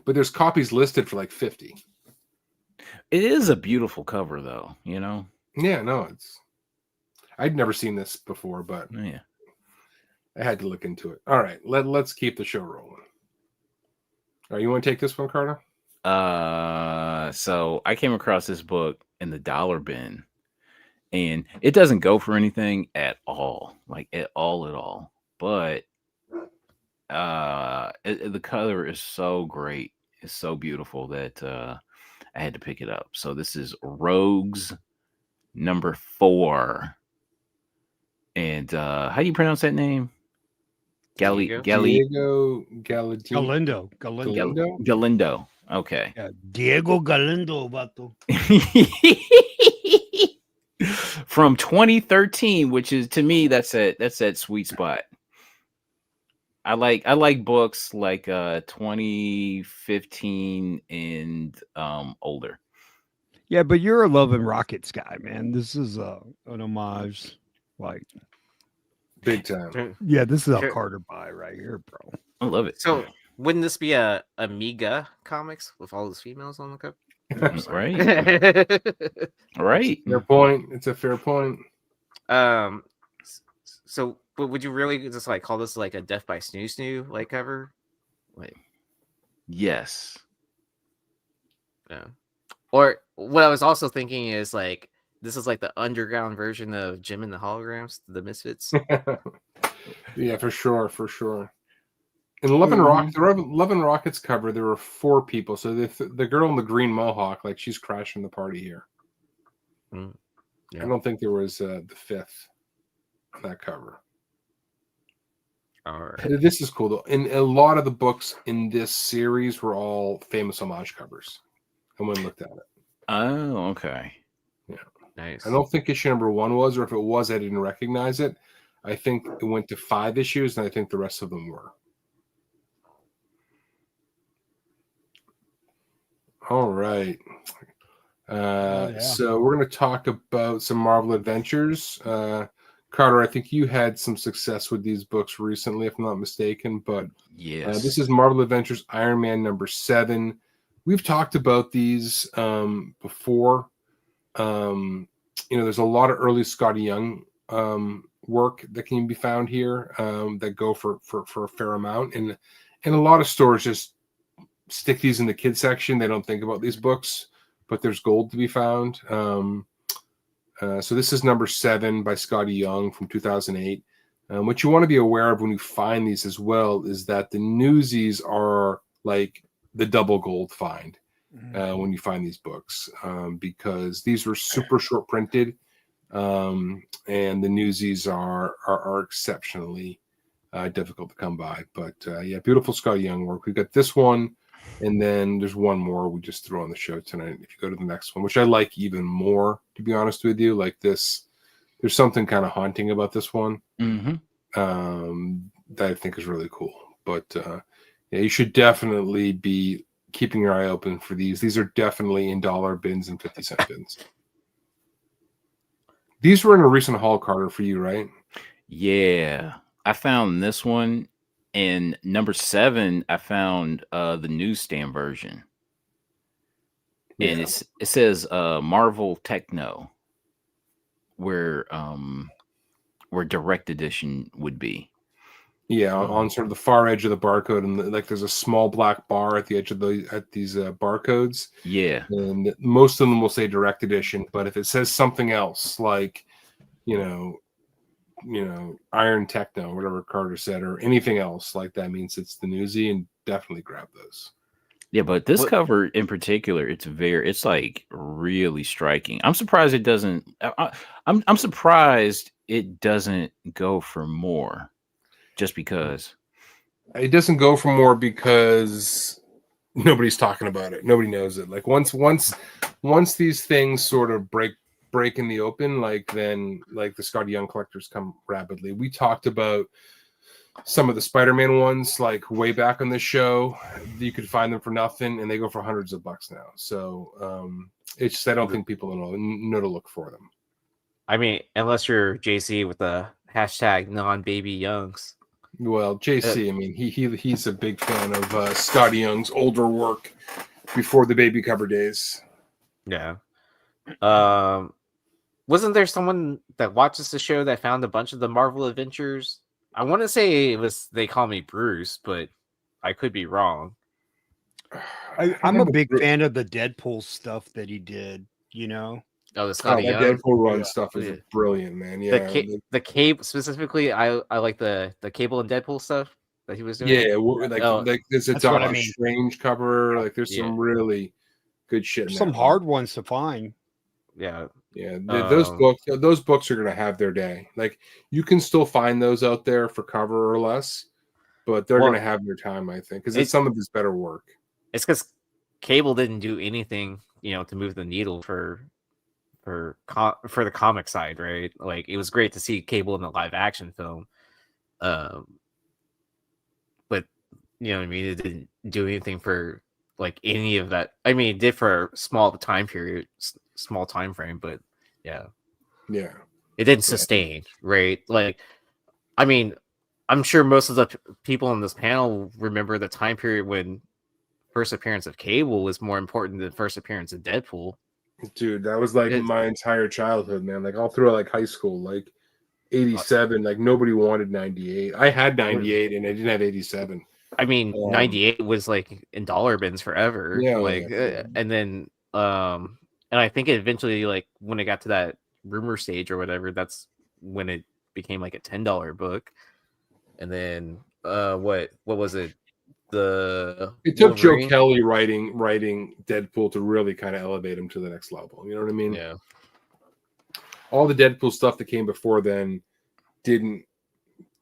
But there's copies listed for like 50. It is a beautiful cover, though. Yeah, no, I'd never seen this before, but yeah, I had to look into it. All right, let's keep the show rolling. All right, you want to take this one, Carter? So I came across this book in the dollar bin. and it doesn't go for anything at all, like at all. But the color is so great, it's so beautiful that I had to pick it up. So this is Rogues number 4, and how do you pronounce that name? Diego Galindo. Galindo. Okay. Yeah, Diego Galindo, vato. From 2013, which is, to me, that's that sweet spot. I like books like 2015 and older. Yeah, but you're a Love and Rockets guy, man. This is an homage, like big time. Yeah, this is a Carter buy right here, bro. I love it. So wouldn't this be a Amiga comics with all those females on the cover? Right. Right. Fair point. It's a fair point. So but would you really just like call this like a Death by Snoo like cover? Like, yes. Yeah. Or what I was also thinking is like this is like the underground version of Jim and the Holograms, the Misfits. Yeah, for sure. In Love and Rockets cover, there were 4 people. So the girl in the green mohawk, like she's crashing the party here. Yeah. I don't think there was the 5th on that cover. All right. This is cool though. And a lot of the books in this series were all famous homage covers. I went and looked at it. Oh, okay. Yeah. Nice. I don't think issue number 1 was, or if it was, I didn't recognize it. I think it went to 5 issues, and I think the rest of them were. All right. So we're going to talk about some Marvel Adventures. Carter, I think you had some success with these books recently, if I'm not mistaken. But yes, this is Marvel Adventures Iron Man number 7. We've talked about these before. There's a lot of early Scotty Young work that can be found here that go for a fair amount, and a lot of stores just stick these in the kids section. They don't think about these books, but there's gold to be found. So this is number 7 by Scotty Young from 2008. What you want to be aware of when you find these as well is that the Newsies are like the double gold find when you find these books, because these were super short printed, and the Newsies are exceptionally difficult to come by. But yeah, beautiful Scotty Young work. We've got this one, and then there's one more we just threw on the show tonight. If you go to the next one, which I like even more, to be honest with you, like this, there's something kind of haunting about this one that I think is really cool. But yeah, you should definitely be keeping your eye open for these. These are definitely in dollar bins and 50-cent bins. These were in a recent haul, Carter, for you, right? Yeah, I found this one. And number 7, I found the newsstand version, and it says Marvel Techno, where direct edition would be. Yeah, on sort of the far edge of the barcode, and like there's a small black bar at the edge of these barcodes. Yeah, and most of them will say direct edition, but if it says something else, like Iron Techno, whatever Carter said, or anything else like that, means it's the Newsy, and definitely grab those. Yeah, but this cover in particular, it's like really striking. I'm surprised it doesn't. I'm surprised it doesn't go for more, just because it doesn't go for more because nobody's talking about it. Nobody knows it. Like once these things sort of break in the open, then the Scotty Young collectors come rapidly. We talked about some of the Spider-Man ones like way back on this show. You could find them for nothing, and they go for hundreds of bucks now. So it's just, I don't think people know to look for them. I mean, unless you're JC with the hashtag non-baby youngs. Well, JC, I mean, he's a big fan of Scotty Young's older work before the baby cover days. Yeah. Wasn't there someone that watches the show that found a bunch of the Marvel Adventures? I want to say it was They Call Me Bruce, but I could be wrong. I'm a big fan of the Deadpool stuff that he did, Oh, the Scotty that Young. Deadpool run stuff is brilliant, man. Yeah, the Cable specifically. I like the Cable and Deadpool stuff that he was doing. Yeah, like there's a Doctor Strange cover. Like there's some really good shit. Some hard ones to find. Yeah. Those books are gonna have their day. Like you can still find those out there for cover or less, but they're gonna have their time, I think, because it's some of his better work. It's because Cable didn't do anything, to move the needle for the comic side, right? Like it was great to see Cable in the live action film, but you know what I mean. It didn't do anything for like any of that. I mean, it did for a small time frame, but yeah, it didn't sustain, right? Like, I mean, I'm sure most of the people on this panel remember the time period when first appearance of Cable was more important than first appearance of Deadpool. Dude, that was like my entire childhood, man. Like all through like high school, like 87, like nobody wanted 98. I had 98 and I didn't have 87. I mean, 98 was like in dollar bins forever. And then and I think it eventually, like when it got to that rumor stage or whatever, that's when it became like a $10 book. And then what was it? It took Joe Kelly writing Deadpool to really kind of elevate him to the next level. You know what I mean? Yeah. All the Deadpool stuff that came before then didn't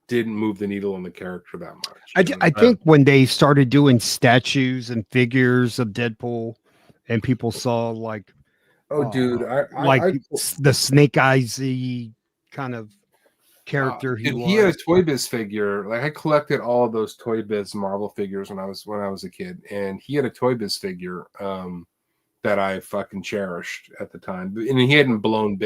move the needle on the character that much. I think when they started doing statues and figures of Deadpool, and people saw like, the Snake Eyes-y kind of character he had a Toy Biz figure. Like I collected all of those Toy Biz Marvel figures when I was a kid, and he had a Toy Biz figure that I fucking cherished at the time. And he hadn't blown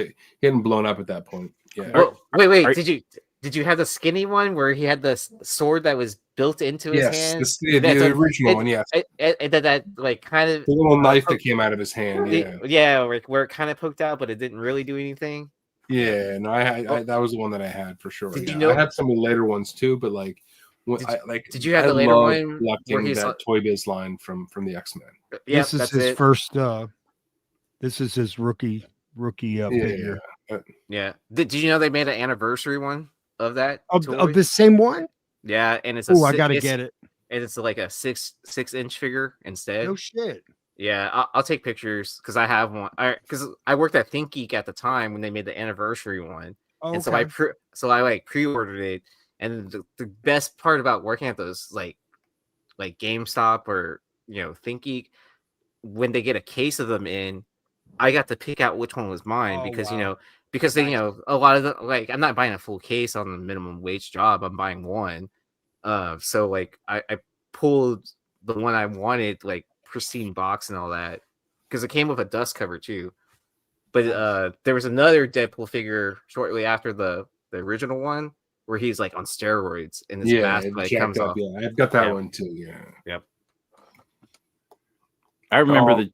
up at that point. Yeah. Well, wait. Did you have the skinny one where he had the sword that was built into his hand? Yes, the original one. Yes. That like kind of the little knife that came out of his hand. Where it kind of poked out, but it didn't really do anything. Yeah, no, I that was the one that I had for sure. Did you know? I had some of the later ones too, but like, did you have the later one where he's that Toy Biz line from the X-Men? Yeah, this is his first. This is his rookie figure. Yeah. Did you know they made an anniversary one of that of the same one? Yeah, and it's I gotta get it. And it's like a 6-inch figure instead. No shit. Yeah, I'll take pictures because I have one. Because I worked at ThinkGeek at the time when they made the anniversary one, and so I like pre-ordered it. And the best part about working at those like GameStop or ThinkGeek, when they get a case of them in, I got to pick out which one was mine because because they a lot of the like I'm not buying a full case on the minimum wage job. I'm buying one. So like I pulled the one I wanted, like pristine box and all that, because it came with a dust cover too. But there was another Deadpool figure shortly after the original one where he's like on steroids and his mask like comes off. Yeah, I've got that one too. Yeah. Yep. I remember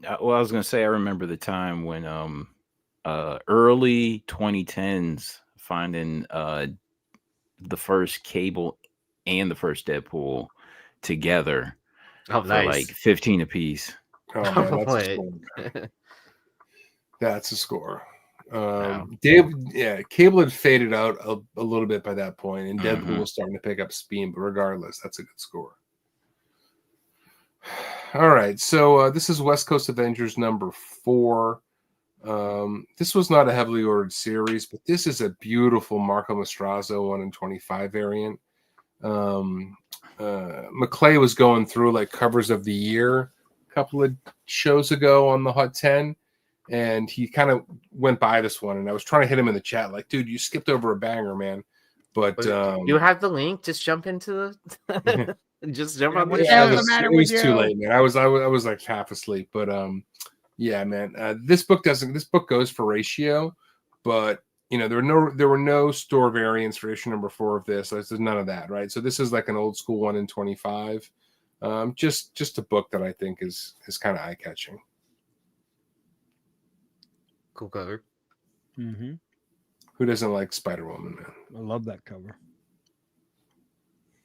I was gonna say I remember the time when early 2010s finding the first Cable and the first Deadpool together. Oh, for nice. Like 15 apiece. Oh man, that's a score. That's a score. Wow. Cable had faded out a little bit by that point, and Deadpool was starting to pick up speed. But regardless, that's a good score. All right, so this is West Coast Avengers number 4. This was not a heavily ordered series, but this is a beautiful Marco Mastrozzo 1 in 25 variant. McClay was going through like covers of the year a couple of shows ago on the Hot 10, and he kind of went by this one, and I was trying to hit him in the chat like, dude, you skipped over a banger, man. But you have the link. Just jump into the just jump on the it was too late, man. I was like half asleep, but yeah, man. This book goes for ratio, but there were no store variants for issue number 4 of this. So there's none of that, right? So this is like an old school 1 in 25. Just a book that I think is kind of eye catching. Cool cover. Mm-hmm. Who doesn't like Spider-Woman, man? I love that cover.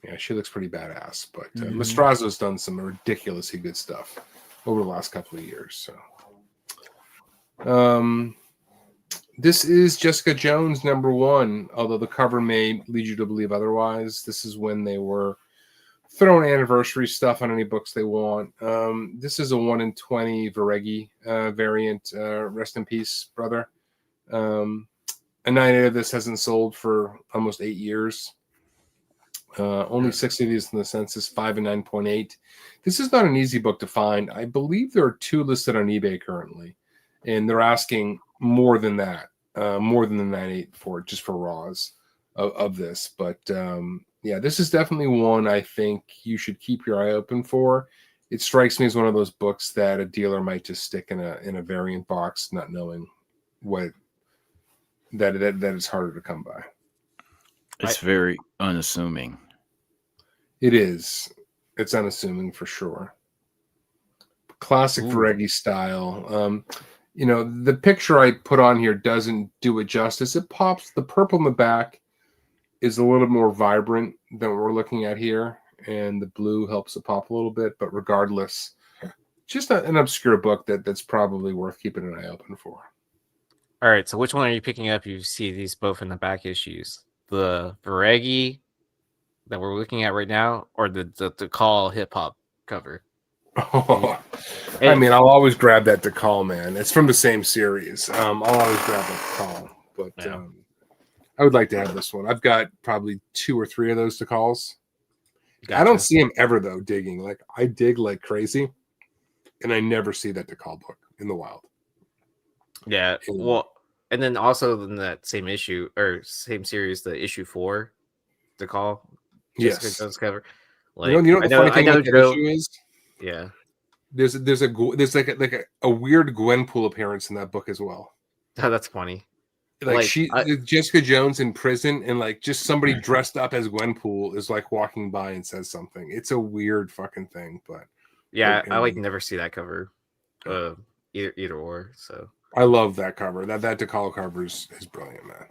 Yeah, she looks pretty badass. But Mastrozzo's done some ridiculously good stuff over the last couple of years. So, This is Jessica Jones #1, although the cover may lead you to believe otherwise. This is when they were throwing anniversary stuff on any books they want. This is a 1 in 20 Varegi variant. Rest in peace, brother. A 9 of this hasn't sold for almost 8 years. Only 60 of these in the census, 5 and 9.8. This is not an easy book to find. I believe there are 2 listed on eBay currently, and they're asking more than that, more than the 9.8 for it, just for raws of this. But yeah, this is definitely one I think you should keep your eye open for. It strikes me as one of those books that a dealer might just stick in a variant box, not knowing that it's harder to come by. It's very unassuming. It is. It's unassuming for sure. Classic Varegi style. The picture I put on here doesn't do it justice. It pops. The purple in the back is a little more vibrant than what we're looking at here, and the blue helps it pop a little bit. But regardless, just an obscure book that's probably worth keeping an eye open for. All right, so which one are you picking up? You see these both in the back issues. The Varegi that we're looking at right now, or the Call hip hop cover? Oh, I mean, I'll always grab that Call, man. It's from the same series. I'll always grab that Call, but yeah. I would like to have this one. I've got probably 2 or 3 of those Calls. Gotcha. I don't see him ever though digging. Like I dig like crazy, and I never see that Call book in the wild. Yeah, well, and then also in that same issue or same series, the issue 4, the Call, Jessica Jones cover. Like, you know what the funny thing about that issue is? Yeah, there's like a weird Gwenpool appearance in that book as well. Oh, that's funny. Like Jessica Jones in prison, and like just somebody dressed up as Gwenpool is like walking by and says something. It's a weird fucking thing, but yeah, I like never see that cover, either or. So I love that cover. That DeCall cover is brilliant, man.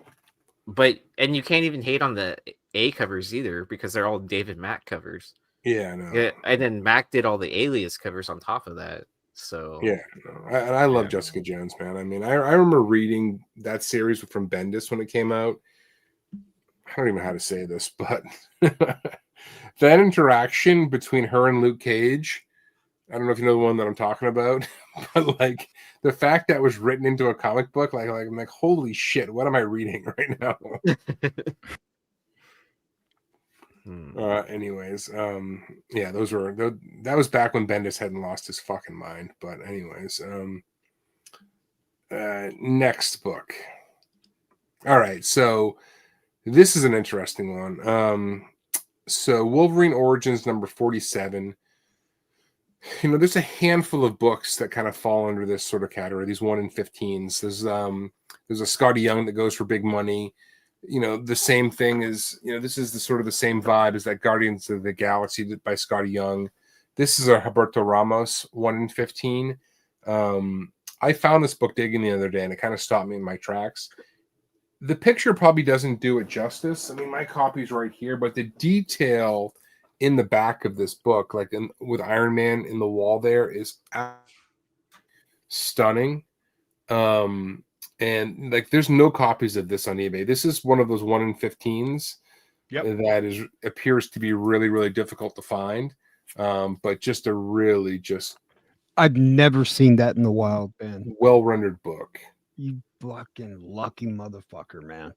But you can't even hate on the A covers either because they're all David Mack covers. Yeah, I know. Yeah, and then Mack did all the Alias covers on top of that. So yeah, I love Jessica Jones, man. I mean, I remember reading that series from Bendis when it came out. I don't even know how to say this, but that interaction between her and Luke Cage, I don't know if you know the one that I'm talking about, but like the fact that was written into a comic book, like I'm like, holy shit, what am I reading right now? Anyways, yeah, that was back when Bendis hadn't lost his fucking mind. But anyways, next book. All right, so this is an interesting one. So Wolverine Origins #47. There's a handful of books that kind of fall under this sort of category. These 1 in 15s. There's a Scotty Young that goes for big money. The same thing is, this is the same vibe as that Guardians of the Galaxy by Scotty Young. This is a Humberto Ramos 1 in 15. I found this book digging the other day, and it kind of stopped me in my tracks. The picture probably doesn't do it justice. I mean, my copy's right here, but the detail in the back of this book, like with Iron Man in the wall there, is stunning. And like, there's no copies of this on eBay. This is one of those 1 in 15s that appears to be really, really difficult to find. But just I've never seen that in the wild, man. Well-rendered book. You fucking lucky motherfucker, man.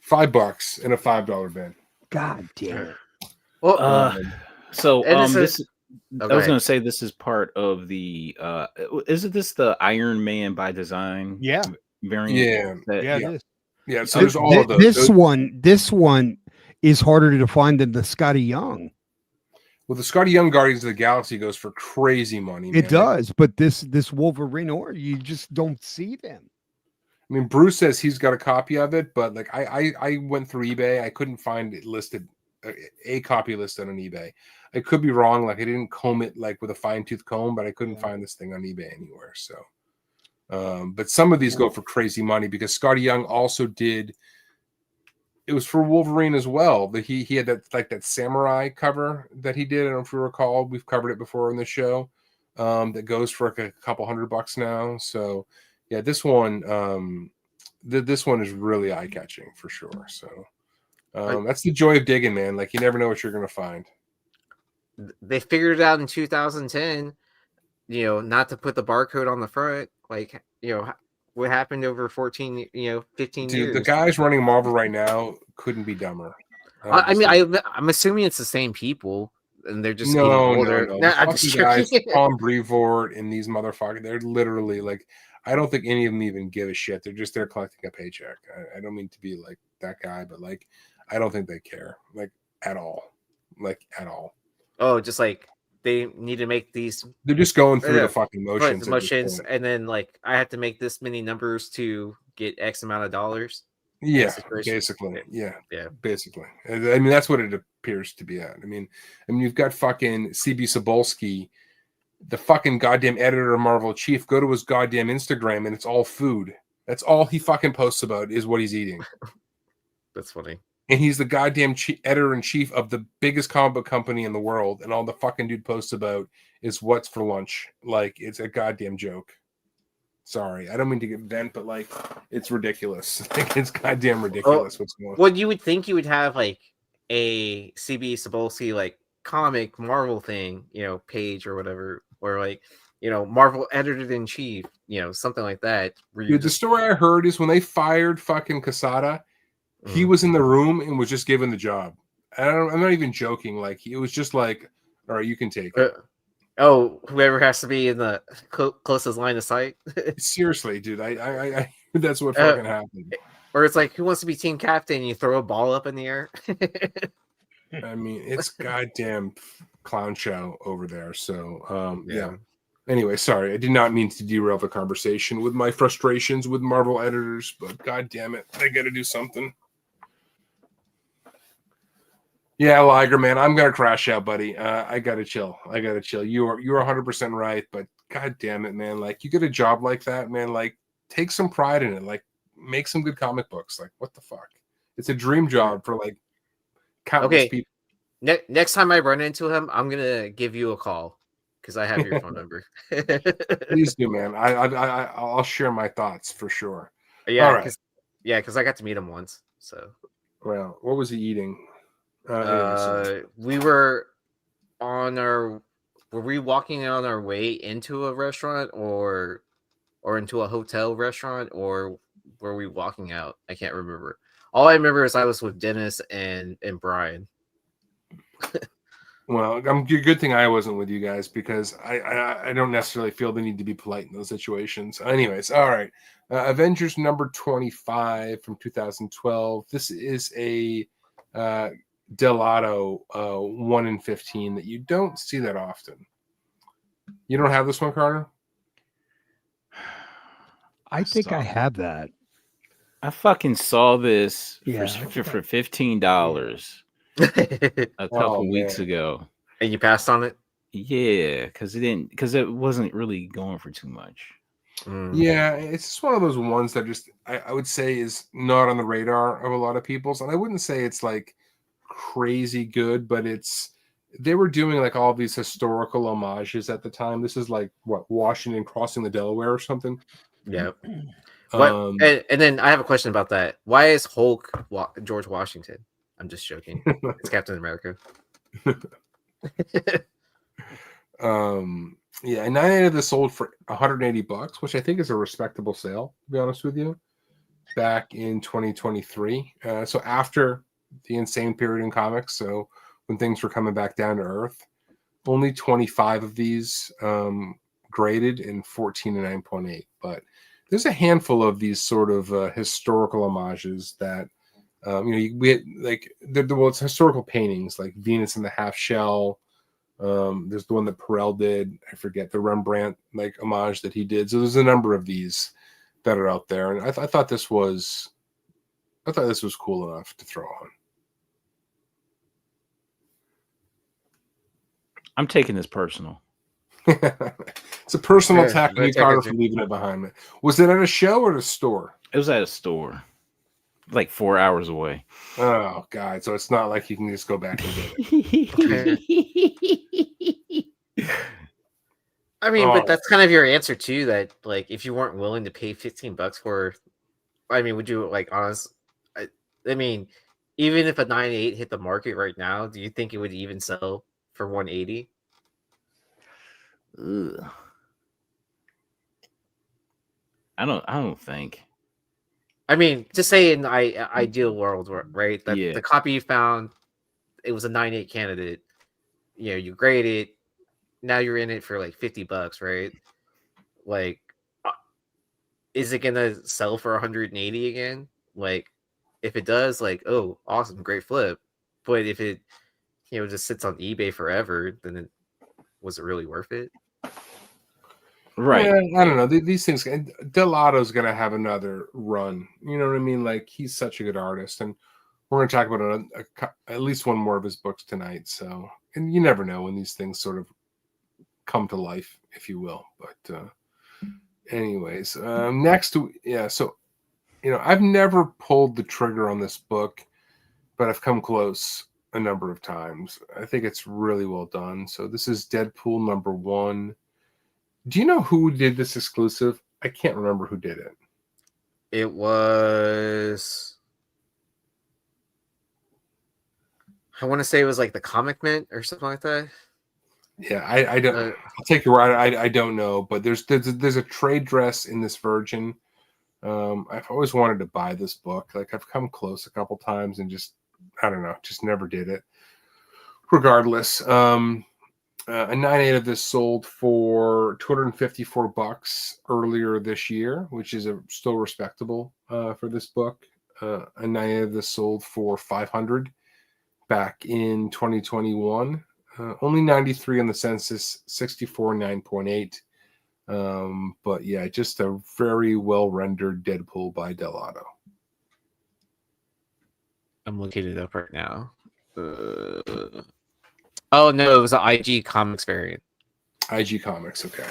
$5 in a $5 bin. God damn it. Well, I was going to say this is part of the. Isn't this the Iron Man by Design? Yeah. Variant. It is. Yeah. So there's all of those. This one is harder to find than the Scotty Young. Well, the Scotty Young Guardians of the Galaxy goes for crazy money. Man. It does, but this Wolverine, or you just don't see them. I mean, Bruce says he's got a copy of it, but like I went through eBay, I couldn't find it listed, a copy listed on eBay. I could be wrong, like I didn't comb it like with a fine-tooth comb, but I couldn't find this thing on eBay anywhere. So, but some of these go for crazy money because Scotty Young also did. It was for Wolverine as well. That he had that samurai cover that he did. I don't know if you recall. We've covered it before in the show. That goes for like a couple $100 now. So. Yeah, this one this one is really eye catching for sure. So that's the joy of digging, man. Like you never know what you're gonna find. They figured it out in 2010. Not to put the barcode on the front. Like what happened over 15 Dude, years. the guys running Marvel right now couldn't be dumber. I mean, I'm assuming it's the same people, and they're just getting older. No. Nah, I'm just guys, joking. Tom Brevoort and these motherfuckers, they're literally like, I don't think any of them even give a shit. They're just there collecting a paycheck. I don't mean to be like that guy, but like, I don't think they care, like at all. Like at all. Oh, just like they need to make these. They're just going through the fucking motions. And then like I have to make this many numbers to get X amount of dollars. Yeah, basically. Yeah, basically. I mean, that's what it appears to be at. I mean, you've got fucking CB Cebulski, the fucking goddamn editor of Marvel Chief. Go to his goddamn Instagram, and it's all food. That's all he fucking posts about is what he's eating. That's funny. And he's the goddamn editor-in-chief of the biggest comic book company in the world, and all the fucking dude posts about is what's for lunch. Like, it's a goddamn joke. Sorry, I don't mean to get bent, but like, it's ridiculous. Like, it's goddamn ridiculous what's going on. Well, you would think you would have like a CB Cebulski like comic Marvel thing, page or whatever, or like Marvel editor-in-chief, something like that. Dude, the story I heard is when they fired fucking Quesada, he was in the room and was just given the job. I'm not even joking. Like, it was just like, all right, you can take it. Whoever has to be in the closest line of sight. Seriously, dude, I that's what fucking happened. Or it's like, who wants to be team captain? You throw a ball up in the air. I mean, it's goddamn clown show over there. So, yeah. Anyway, sorry, I did not mean to derail the conversation with my frustrations with Marvel editors, but god damn it, I got to do something. Yeah, Liger, man, I'm gonna crash out, buddy. I gotta chill. You're 100% right, but god damn it, man. Like, you get a job like that, man. Like, take some pride in it. Like, make some good comic books. Like, what the fuck? It's a dream job for like countless people. Next time I run into him, I'm gonna give you a call because I have your phone number. Please do, man. I'll share my thoughts for sure. Yeah, all right. Because I got to meet him once. So, well, what was he eating? We were were we walking on our way into a restaurant or into a hotel restaurant, or were we walking out? I can't remember. All I remember is I was with Dennis and Brian. Well, good thing I wasn't with you guys because I don't necessarily feel the need to be polite in those situations. Anyways, all right. Avengers number 25 from 2012. This is a Delato 1 in 15 that you don't see that often. You don't have this one, Carter? I think I have that. I fucking saw this for $15 a couple weeks ago. And you passed on it? Yeah, because it wasn't really going for too much. Yeah, it's just one of those ones that just I would say is not on the radar of a lot of people's. And I wouldn't say it's like crazy good, but they were doing like all these historical homages at the time. This is like what, Washington crossing the Delaware or something. Yeah. And then I have a question about that. Why is Hulk George Washington? I'm just joking. It's Captain America. Yeah, and 9 of this sold for $180, which I think is a respectable sale, to be honest with you, back in 2023. So after the insane period in comics, so when things were coming back down to earth, only 25 of these graded and 14 and 9.8. But there's a handful of these sort of historical homages that we had, like it's historical paintings like Venus in the Half Shell. There's the one that Perel did. I forget the Rembrandt like homage that he did. So there's a number of these that are out there, and I thought this was cool enough to throw on. I'm taking this personal. It's a personal attack on you, Carter, for leaving it behind me. Was it at a show or at a store? It was at a store, like 4 hours away. Oh God! So it's not like you can just go back and get it. I mean, but that's kind of your answer too. That like, if you weren't willing to pay $15 for I mean, would you like honest? I mean, even if a 9.8 hit the market right now, do you think it would even sell for 180? Ugh. I don't think. I mean, just say in ideal world, right? That Yeah. the copy you found, it was a 9.8 candidate. You know, you grade it. Now you're in it for like $50, right? Like, is it gonna sell for 180 again? Like, if it does, like, oh, awesome, great flip. But if it, just sits on eBay forever, then was it really worth it? Right. Yeah, I don't know. These things, Delato's going to have another run. You know what I mean? Like, he's such a good artist. And we're going to talk about at least one more of his books tonight. So, and you never know when these things sort of come to life, if you will. But anyways, next, yeah. So, I've never pulled the trigger on this book, but I've come close a number of times. I think it's really well done. So this is Deadpool #1. Do you know who did this exclusive? I can't remember who did it. It was, I want to say it was like the Comic Mint or something like that. Yeah, I don't. I'll take your word. I don't know, but there's a trade dress in this version. I've always wanted to buy this book. Like, I've come close a couple times and just, I don't know, just never did it. Regardless, a 9.8 of this sold for $254 earlier this year, which is still respectable for this book. A 9.8 of this sold for $500 back in 2021. Only 93 on the census, 64 9.8. But yeah, just a very well rendered Deadpool by Delato. I'm looking it up right now. Oh no, it was an IG Comics variant. IG Comics, okay.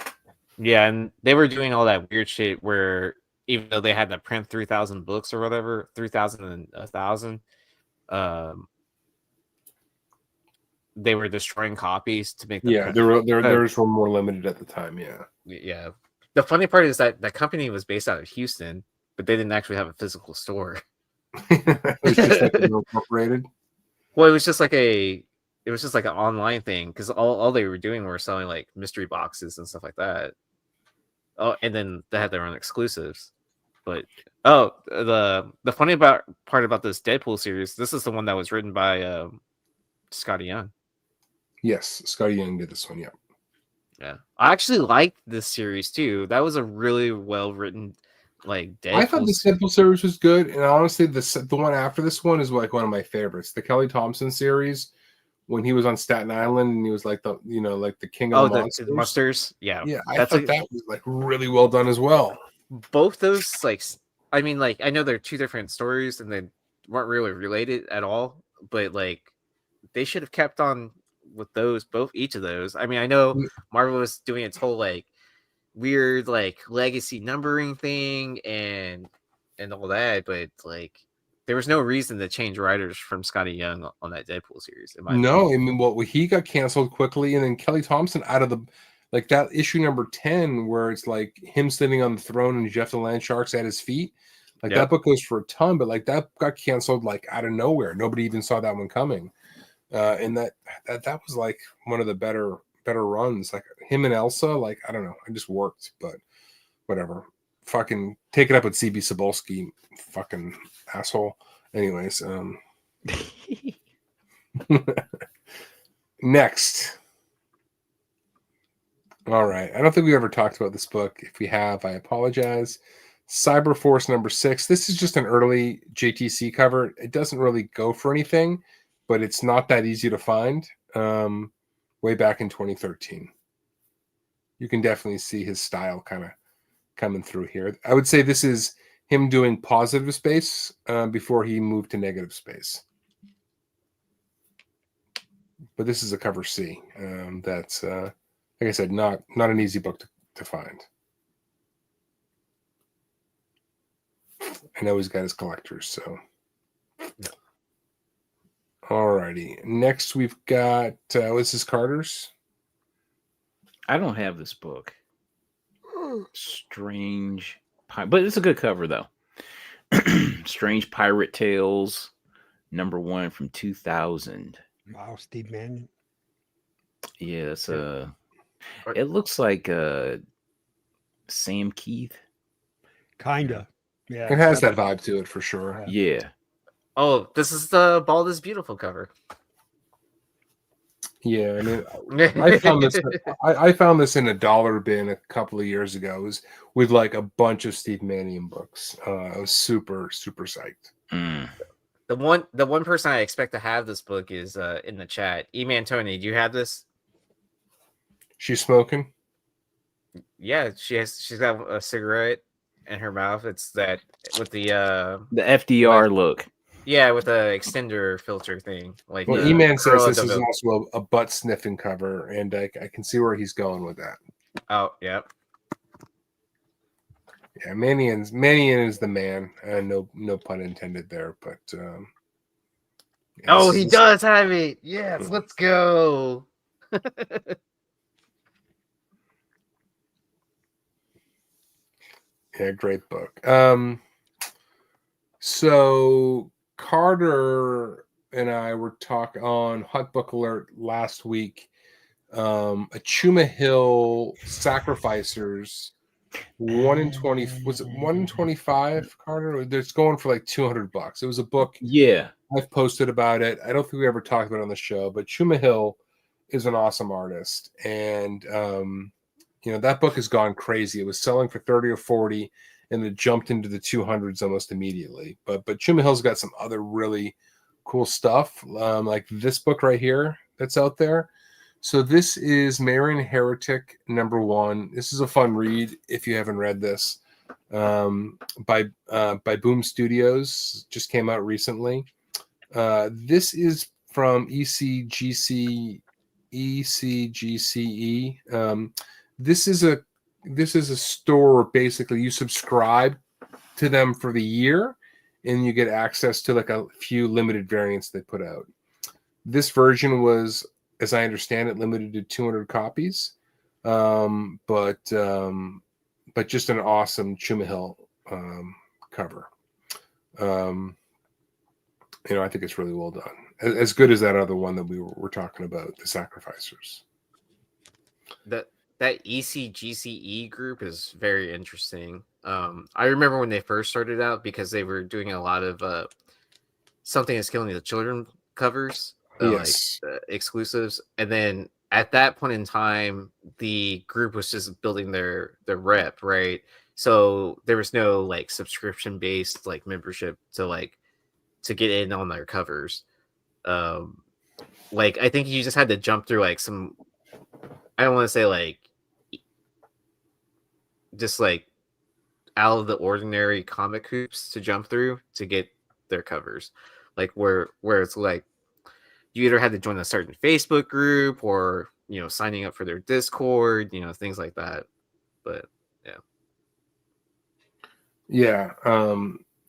Yeah, and they were doing all that weird shit where even though they had to print 3,000 books or whatever, 3,000 and 1,000, they were destroying copies to make them. Yeah, theirs were more limited at the time. Yeah. Yeah. The funny part is that company was based out of Houston, but they didn't actually have a physical store. It was just like incorporated. Well, it was just like an online thing because all they were doing were selling like mystery boxes and stuff like that. Oh, and then they had their own exclusives. But the funny part about this Deadpool series, this is the one that was written by Scotty Young. Yes, Scotty Young did this one. Yeah. Yeah, I actually liked this series too. That was a really well written, like, Deadpool. I thought the Deadpool series was good, and honestly, the one after this one is like one of my favorites. The Kelly Thompson series, when he was on Staten Island and he was like the king of the monsters. Yeah, I thought that was like really well done as well. Both those, like, I mean, like, I know they're two different stories and they weren't really related at all, but like, they should have kept on with each of those. I mean, I know Marvel was doing its whole like weird like legacy numbering thing and all that, but like there was no reason to change writers from Scotty Young on that Deadpool series. No, I mean, he got canceled quickly, and then Kelly Thompson out of the like that issue #10 where it's like him sitting on the throne and Jeff the Land Shark's at his feet. Like, that book goes for a ton, but like that got canceled like out of nowhere. Nobody even saw that one coming. And that was like one of the better runs. Like, him and Elsa, like, I don't know, it just worked. But whatever, fucking take it up with CB Cebulski, fucking asshole. Anyways, next. All right, I don't think we ever talked about this book. If we have, I apologize. Cyberforce #6. This is just an early JTC cover. It doesn't really go for anything, but it's not that easy to find. Way back in 2013. You can definitely see his style kind of coming through here. I would say this is him doing positive space before he moved to negative space. But this is a cover C. That's, like I said, not an easy book to find. I know he's got his collectors, so. Alrighty. Next, we've got, this is Carter's. I don't have this book. Strange Pine, but it's a good cover though. Strange Pirate Tales, #1 from 2000. Wow, Steve Mannion. Yeah, it's it looks like Sam Keith. Kinda. Yeah. It has that vibe to it for sure. Yeah. Oh, this is the Bald is Beautiful cover. Yeah, I mean, I found this. I found this in a dollar bin a couple of years ago. It was with like a bunch of Steve Mannion books. I was super psyched. The one person I expect to have this book is in the chat. E-Man Tony, do you have this? She's smoking. Yeah, she's got a cigarette in her mouth. It's that with the FDR look. Yeah, with the extender filter thing. Like, well, E-Man says this is also a butt sniffing cover, and I can see where he's going with that. Oh, yeah. Yeah, Mannion is the man. No pun intended there, but oh, he does have it. Yes, let's go. Yeah, great book. So Carter and I were talking on Hot Book Alert last week. Achuma Hill Sacrificers 1 in 20. Was it 1 in 25? Carter, it's going for like $200. It was a book. Yeah, I've posted about it. I don't think we ever talked about it on the show, but Chuma Hill is an awesome artist, and that book has gone crazy. It was selling for 30 or 40. And it jumped into the 200s almost immediately. But Chuma Hill's got some other really cool stuff, like this book right here that's out there. So this is Marian Heretic #1. This is a fun read if you haven't read this. By Boom Studios, just came out recently. This is from ECGCE. This is a store where basically you subscribe to them for the year and you get access to like a few limited variants they put out. This version was, as I understand it, limited to 200 copies. But just an awesome Chuma Hill cover. I think it's really well done. As good as that other one that we were talking about, The Sacrificers. That ECGCE group is very interesting. I remember when they first started out because they were doing a lot of Something is Killing the Children covers, yes, like exclusives. And then at that point in time, the group was just building their rep, right? So there was no like subscription based like membership to get in on their covers. Like I think you just had to jump through like some, I don't want to say like just like out of the ordinary comic hoops to jump through to get their covers, like where it's like you either had to join a certain Facebook group or signing up for their Discord, things like that. But yeah.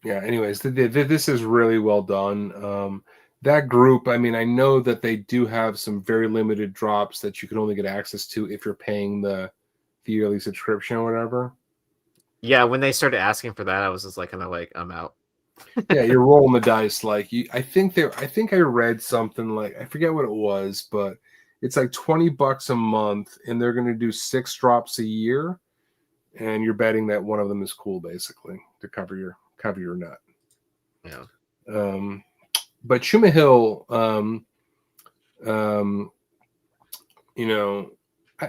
Anyways, this is really well done. That group, I mean, I know that they do have some very limited drops that you can only get access to if you're paying the yearly subscription or whatever. Yeah, when they started asking for that, I was just like, kind of like, I'm out. Yeah, you're rolling the dice. Like I think I read something like, I forget what it was, but it's like $20 a month, and they're going to do 6 drops a year, and you're betting that one of them is cool, basically, to cover your nut. Yeah. But Chuma Hill,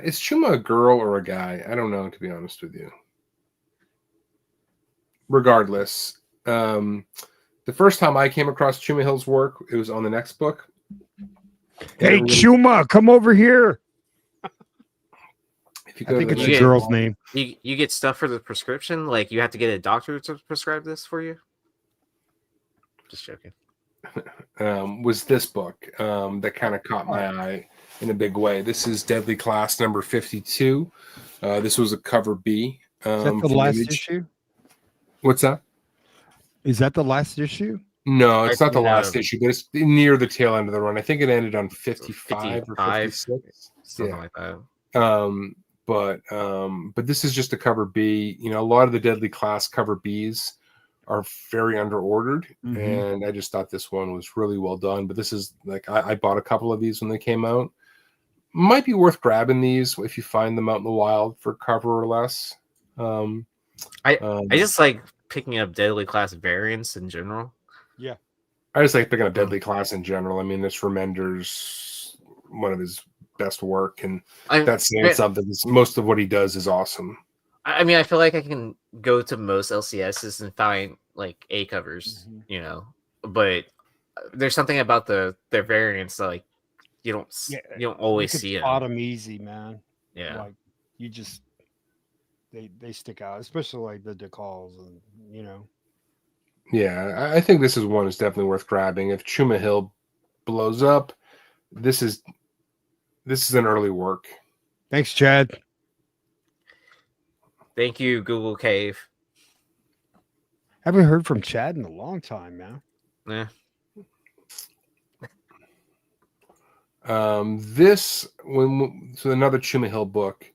is Chuma a girl or a guy? I don't know, to be honest with you. Regardless, the first time I came across Chuma Hill's work, it was on the next book. Hey, Chuma, come over here. If you I think it's a girl's name. You get stuff for the prescription? Like you have to get a doctor to prescribe this for you? Just joking. Was this book that kind of caught my eye in a big way. This is Deadly Class number 52. This was a cover B. Is that the last issue? What's that? Is that the last issue? No, it's not the last issue, but it's near the tail end of the run. I think it ended on 55 or 56. Something like that. But this is just a cover B. A lot of the Deadly Class cover Bs are very underordered, Mhm. and I just thought this one was really well done. But this is like I bought a couple of these when they came out. Might be worth grabbing these if you find them out in the wild for cover or less. I just like picking up Deadly Class variants in general. Yeah. I just like picking up Deadly Class in general. I mean, it's Remender's one of his best work, and that's saying something. Most of what he does is awesome. I mean, I feel like I can go to most LCSs and find like A covers, you know, but there's something about their variants that, like, you don't always see them easy, man. Yeah, like you just they stick out, especially like the decals, and you know. Yeah, I think this is one that's definitely worth grabbing. If Chuma Hill blows up, this is an early work. Thanks, Chad. Thank you, Google Cave. Haven't heard from Chad in a long time, man. Yeah. So another Chuma Hill book.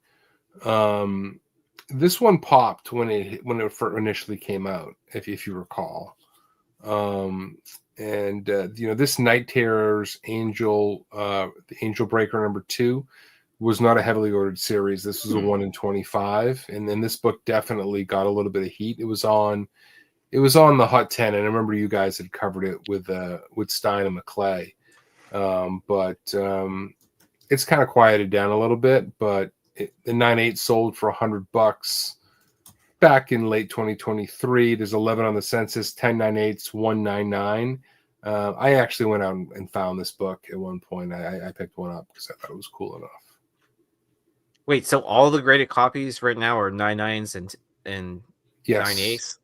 This one popped when it initially came out, if you recall. This Night Terror's Angel, the Angel Breaker #2 was not a heavily ordered series. This was a 1 in 25, and then this book definitely got a little bit of heat. It was on the Hot 10, and I remember you guys had covered it with Stein and McClay. It's kind of quieted down a little bit, but the 9/8 sold for $100 back in late 2023. There's 11 on the census, 10 9/8s, 199. I actually went out and found this book at one point. I picked one up because I thought it was cool enough. Wait, so all the graded copies right now are 9/9s and yes. 9/8s?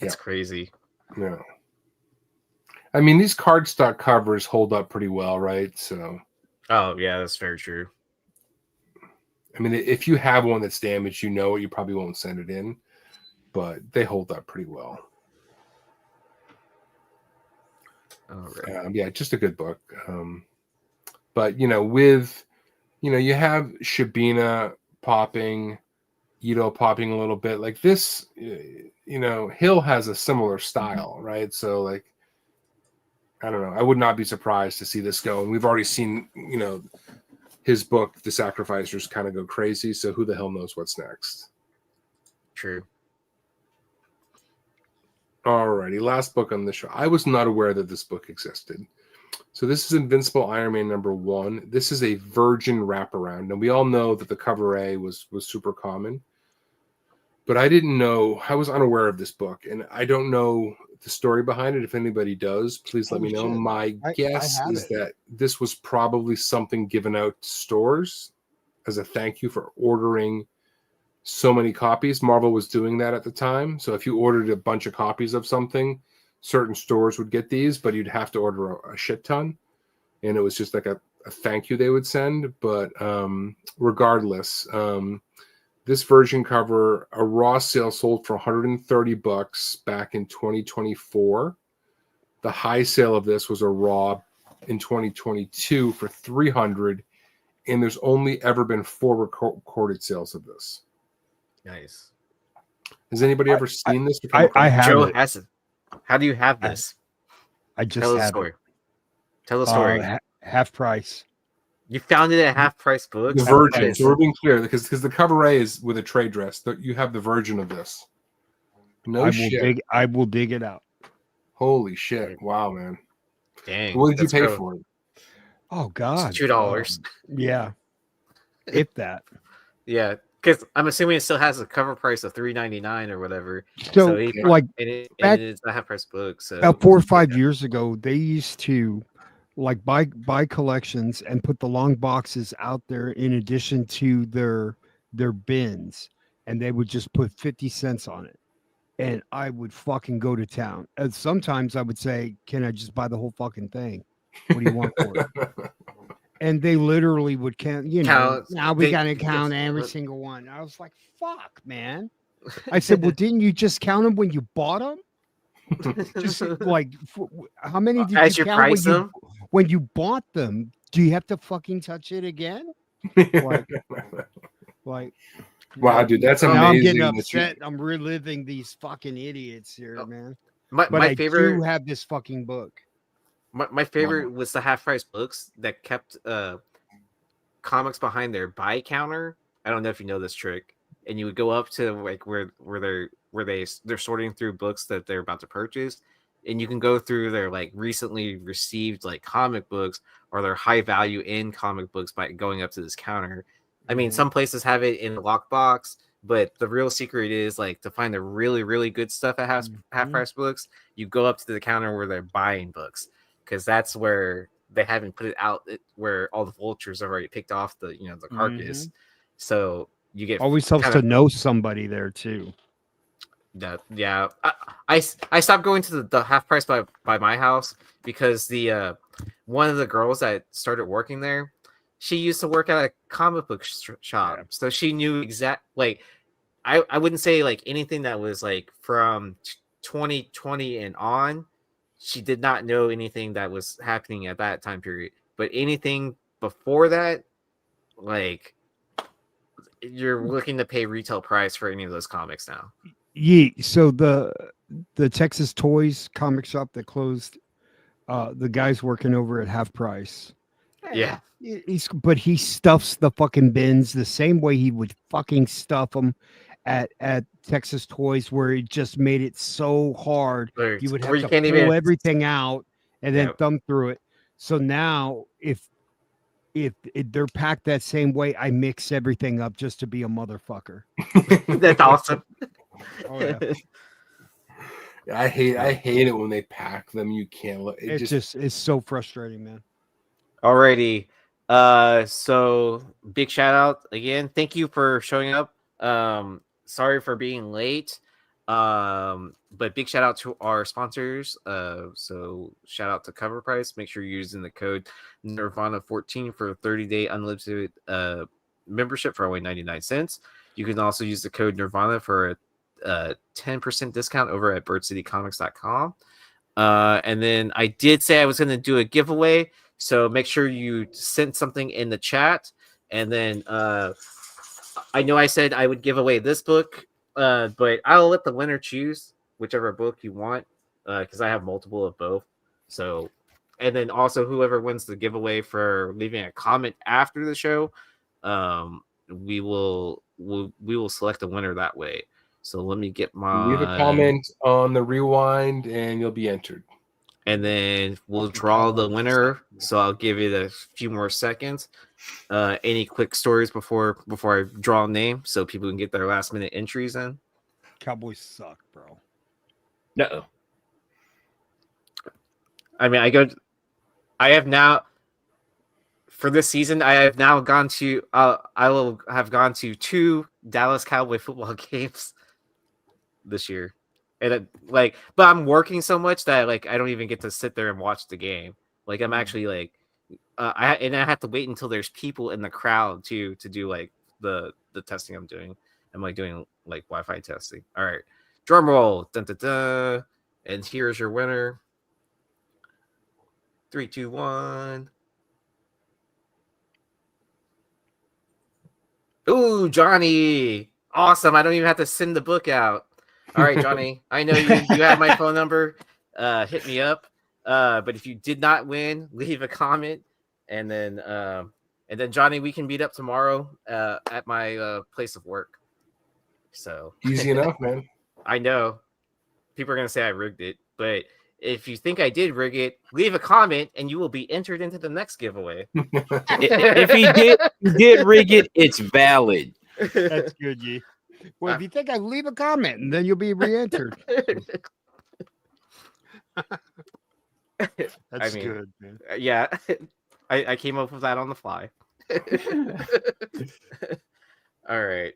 That's crazy. Yeah. I mean, these cardstock covers hold up pretty well, right? So. Oh yeah, that's very true. I mean, if you have one that's damaged, you probably won't send it in, but they hold up pretty well. Yeah, just a good book. But you have Shabina popping, Ito popping a little bit. Like this, Hill has a similar style, right? So like, I don't know. I would not be surprised to see this go. And we've already seen, his book, The Sacrificers, kind of go crazy. So who the hell knows what's next? True. Alrighty, last book on the show. I was not aware that this book existed. So this is Invincible Iron Man #1. This is a Virgin wraparound. And we all know that the cover A was super common. But I didn't know, I was unaware of this book. And I don't know the story behind it. If anybody does, please let me know. My guess is that this was probably something given out to stores as a thank you for ordering so many copies. Marvel was doing that at the time. So if you ordered a bunch of copies of something, certain stores would get these, but you'd have to order a shit ton. And it was just like a thank you they would send. But regardless, this version cover, a raw sale sold for $130 back in 2024. The high sale of this was a raw in 2022 for $300, and there's only ever been 4 recorded sales of this. Nice. Has anybody ever seen this? I have. Joe has it. How do you have this? I just tell the story. Tell the story. Half price. You found it at half price books. The Virgin. So we're being clear because the cover A is with a trade dress. You have the Virgin of this. I will dig it out. Holy shit! Wow, man. Dang. What did you pay for it? Oh God, $2. Yeah, if that. Yeah, because I'm assuming it still has a cover price of $3.99 or whatever. So like, and it's a half price book. So about 4 or 5 years ago, they used to like buy collections and put the long boxes out there in addition to their bins, and they would just put 50 cents on it. And I would fucking go to town. And sometimes I would say, "Can I just buy the whole fucking thing? What do you want for it?" And they literally would count. Now we gotta count every single one. I was like, "Fuck, man!" I said, "Well, didn't you just count them when you bought them? Just like, how many did you count when you bought them? Do you have to fucking touch it again?" Like. Wow, dude, that's amazing. Now I'm getting upset. I'm reliving these fucking idiots here, man. My favorite do have this fucking book. My favorite was the half price books that kept comics behind their buy counter. I don't know if you know this trick. And you would go up to like where they're sorting through books that they're about to purchase, and you can go through their like recently received like comic books or their high value in comic books by going up to this counter. I mean, some places have it in the lockbox, but the real secret is like to find the really, really good stuff at half price books. You go up to the counter where they're buying books, because that's where they haven't put it out, where all the vultures have already picked off the the carcass. So you get always helps to know somebody there too. Yeah, I stopped going to the half price by my house because the one of the girls that started working there, she used to work at a comic book shop, so she knew like I wouldn't say like anything that was like from 2020 and on. She did not know anything that was happening at that time period, but anything before that, like you're looking to pay retail price for any of those comics now. Yeah, so the Texas Toys comic shop that closed, the guy's working over at half price. Yeah. But he stuffs the fucking bins the same way he would fucking stuff them at Texas Toys, where he just made it so hard you would have to pull everything out and then thumb through it. So now if they're packed that same way, I mix everything up just to be a motherfucker. That's awesome. Oh, yeah. I hate it when they pack them. You can't look. It's so frustrating, man. Alrighty. So big shout out again. Thank you for showing up. Sorry for being late. But big shout out to our sponsors. So shout out to Cover Price. Make sure you're using the code Nerdvana14 for a 30-day unlimited membership for only 99 cents. You can also use the code Nerdvana for a 10% discount over at birdcitycomics.com. And then I did say I was going to do a giveaway, so make sure you send something in the chat. And then I know I said I would give away this book, but I'll let the winner choose whichever book you want, because I have multiple of both. So, and then also whoever wins the giveaway for leaving a comment after the show, we will select a winner that way. So let me get my... Leave a comment on the rewind and you'll be entered. And then we'll draw the winner. So I'll give it a few more seconds. Any quick stories before I draw a name so people can get their last minute entries in? Cowboys suck, bro. No. I mean, I have now, for this season, I will have gone to 2 Dallas Cowboy football games this year. And but I'm working so much that like I don't even get to sit there and watch the game. Like I'm actually like I have to wait until there's people in the crowd to do like the testing I'm doing. I'm like doing like Wi-Fi testing. All right, drum roll, dun, dun, dun. And here's your winner. 3, 2, 1. Ooh, Johnny! Awesome! I don't even have to send the book out. All right, Johnny. I know you have my phone number. Hit me up. But if you did not win, leave a comment, and then Johnny, we can meet up tomorrow at my place of work. So easy enough, man. I know people are gonna say I rigged it, but if you think I did rig it, leave a comment, and you will be entered into the next giveaway. If he did rig it, it's valid. That's good, Yee. Well, if you think I leave a comment, and then you'll be re-entered. That's good, man. Yeah, I came up with that on the fly. All right.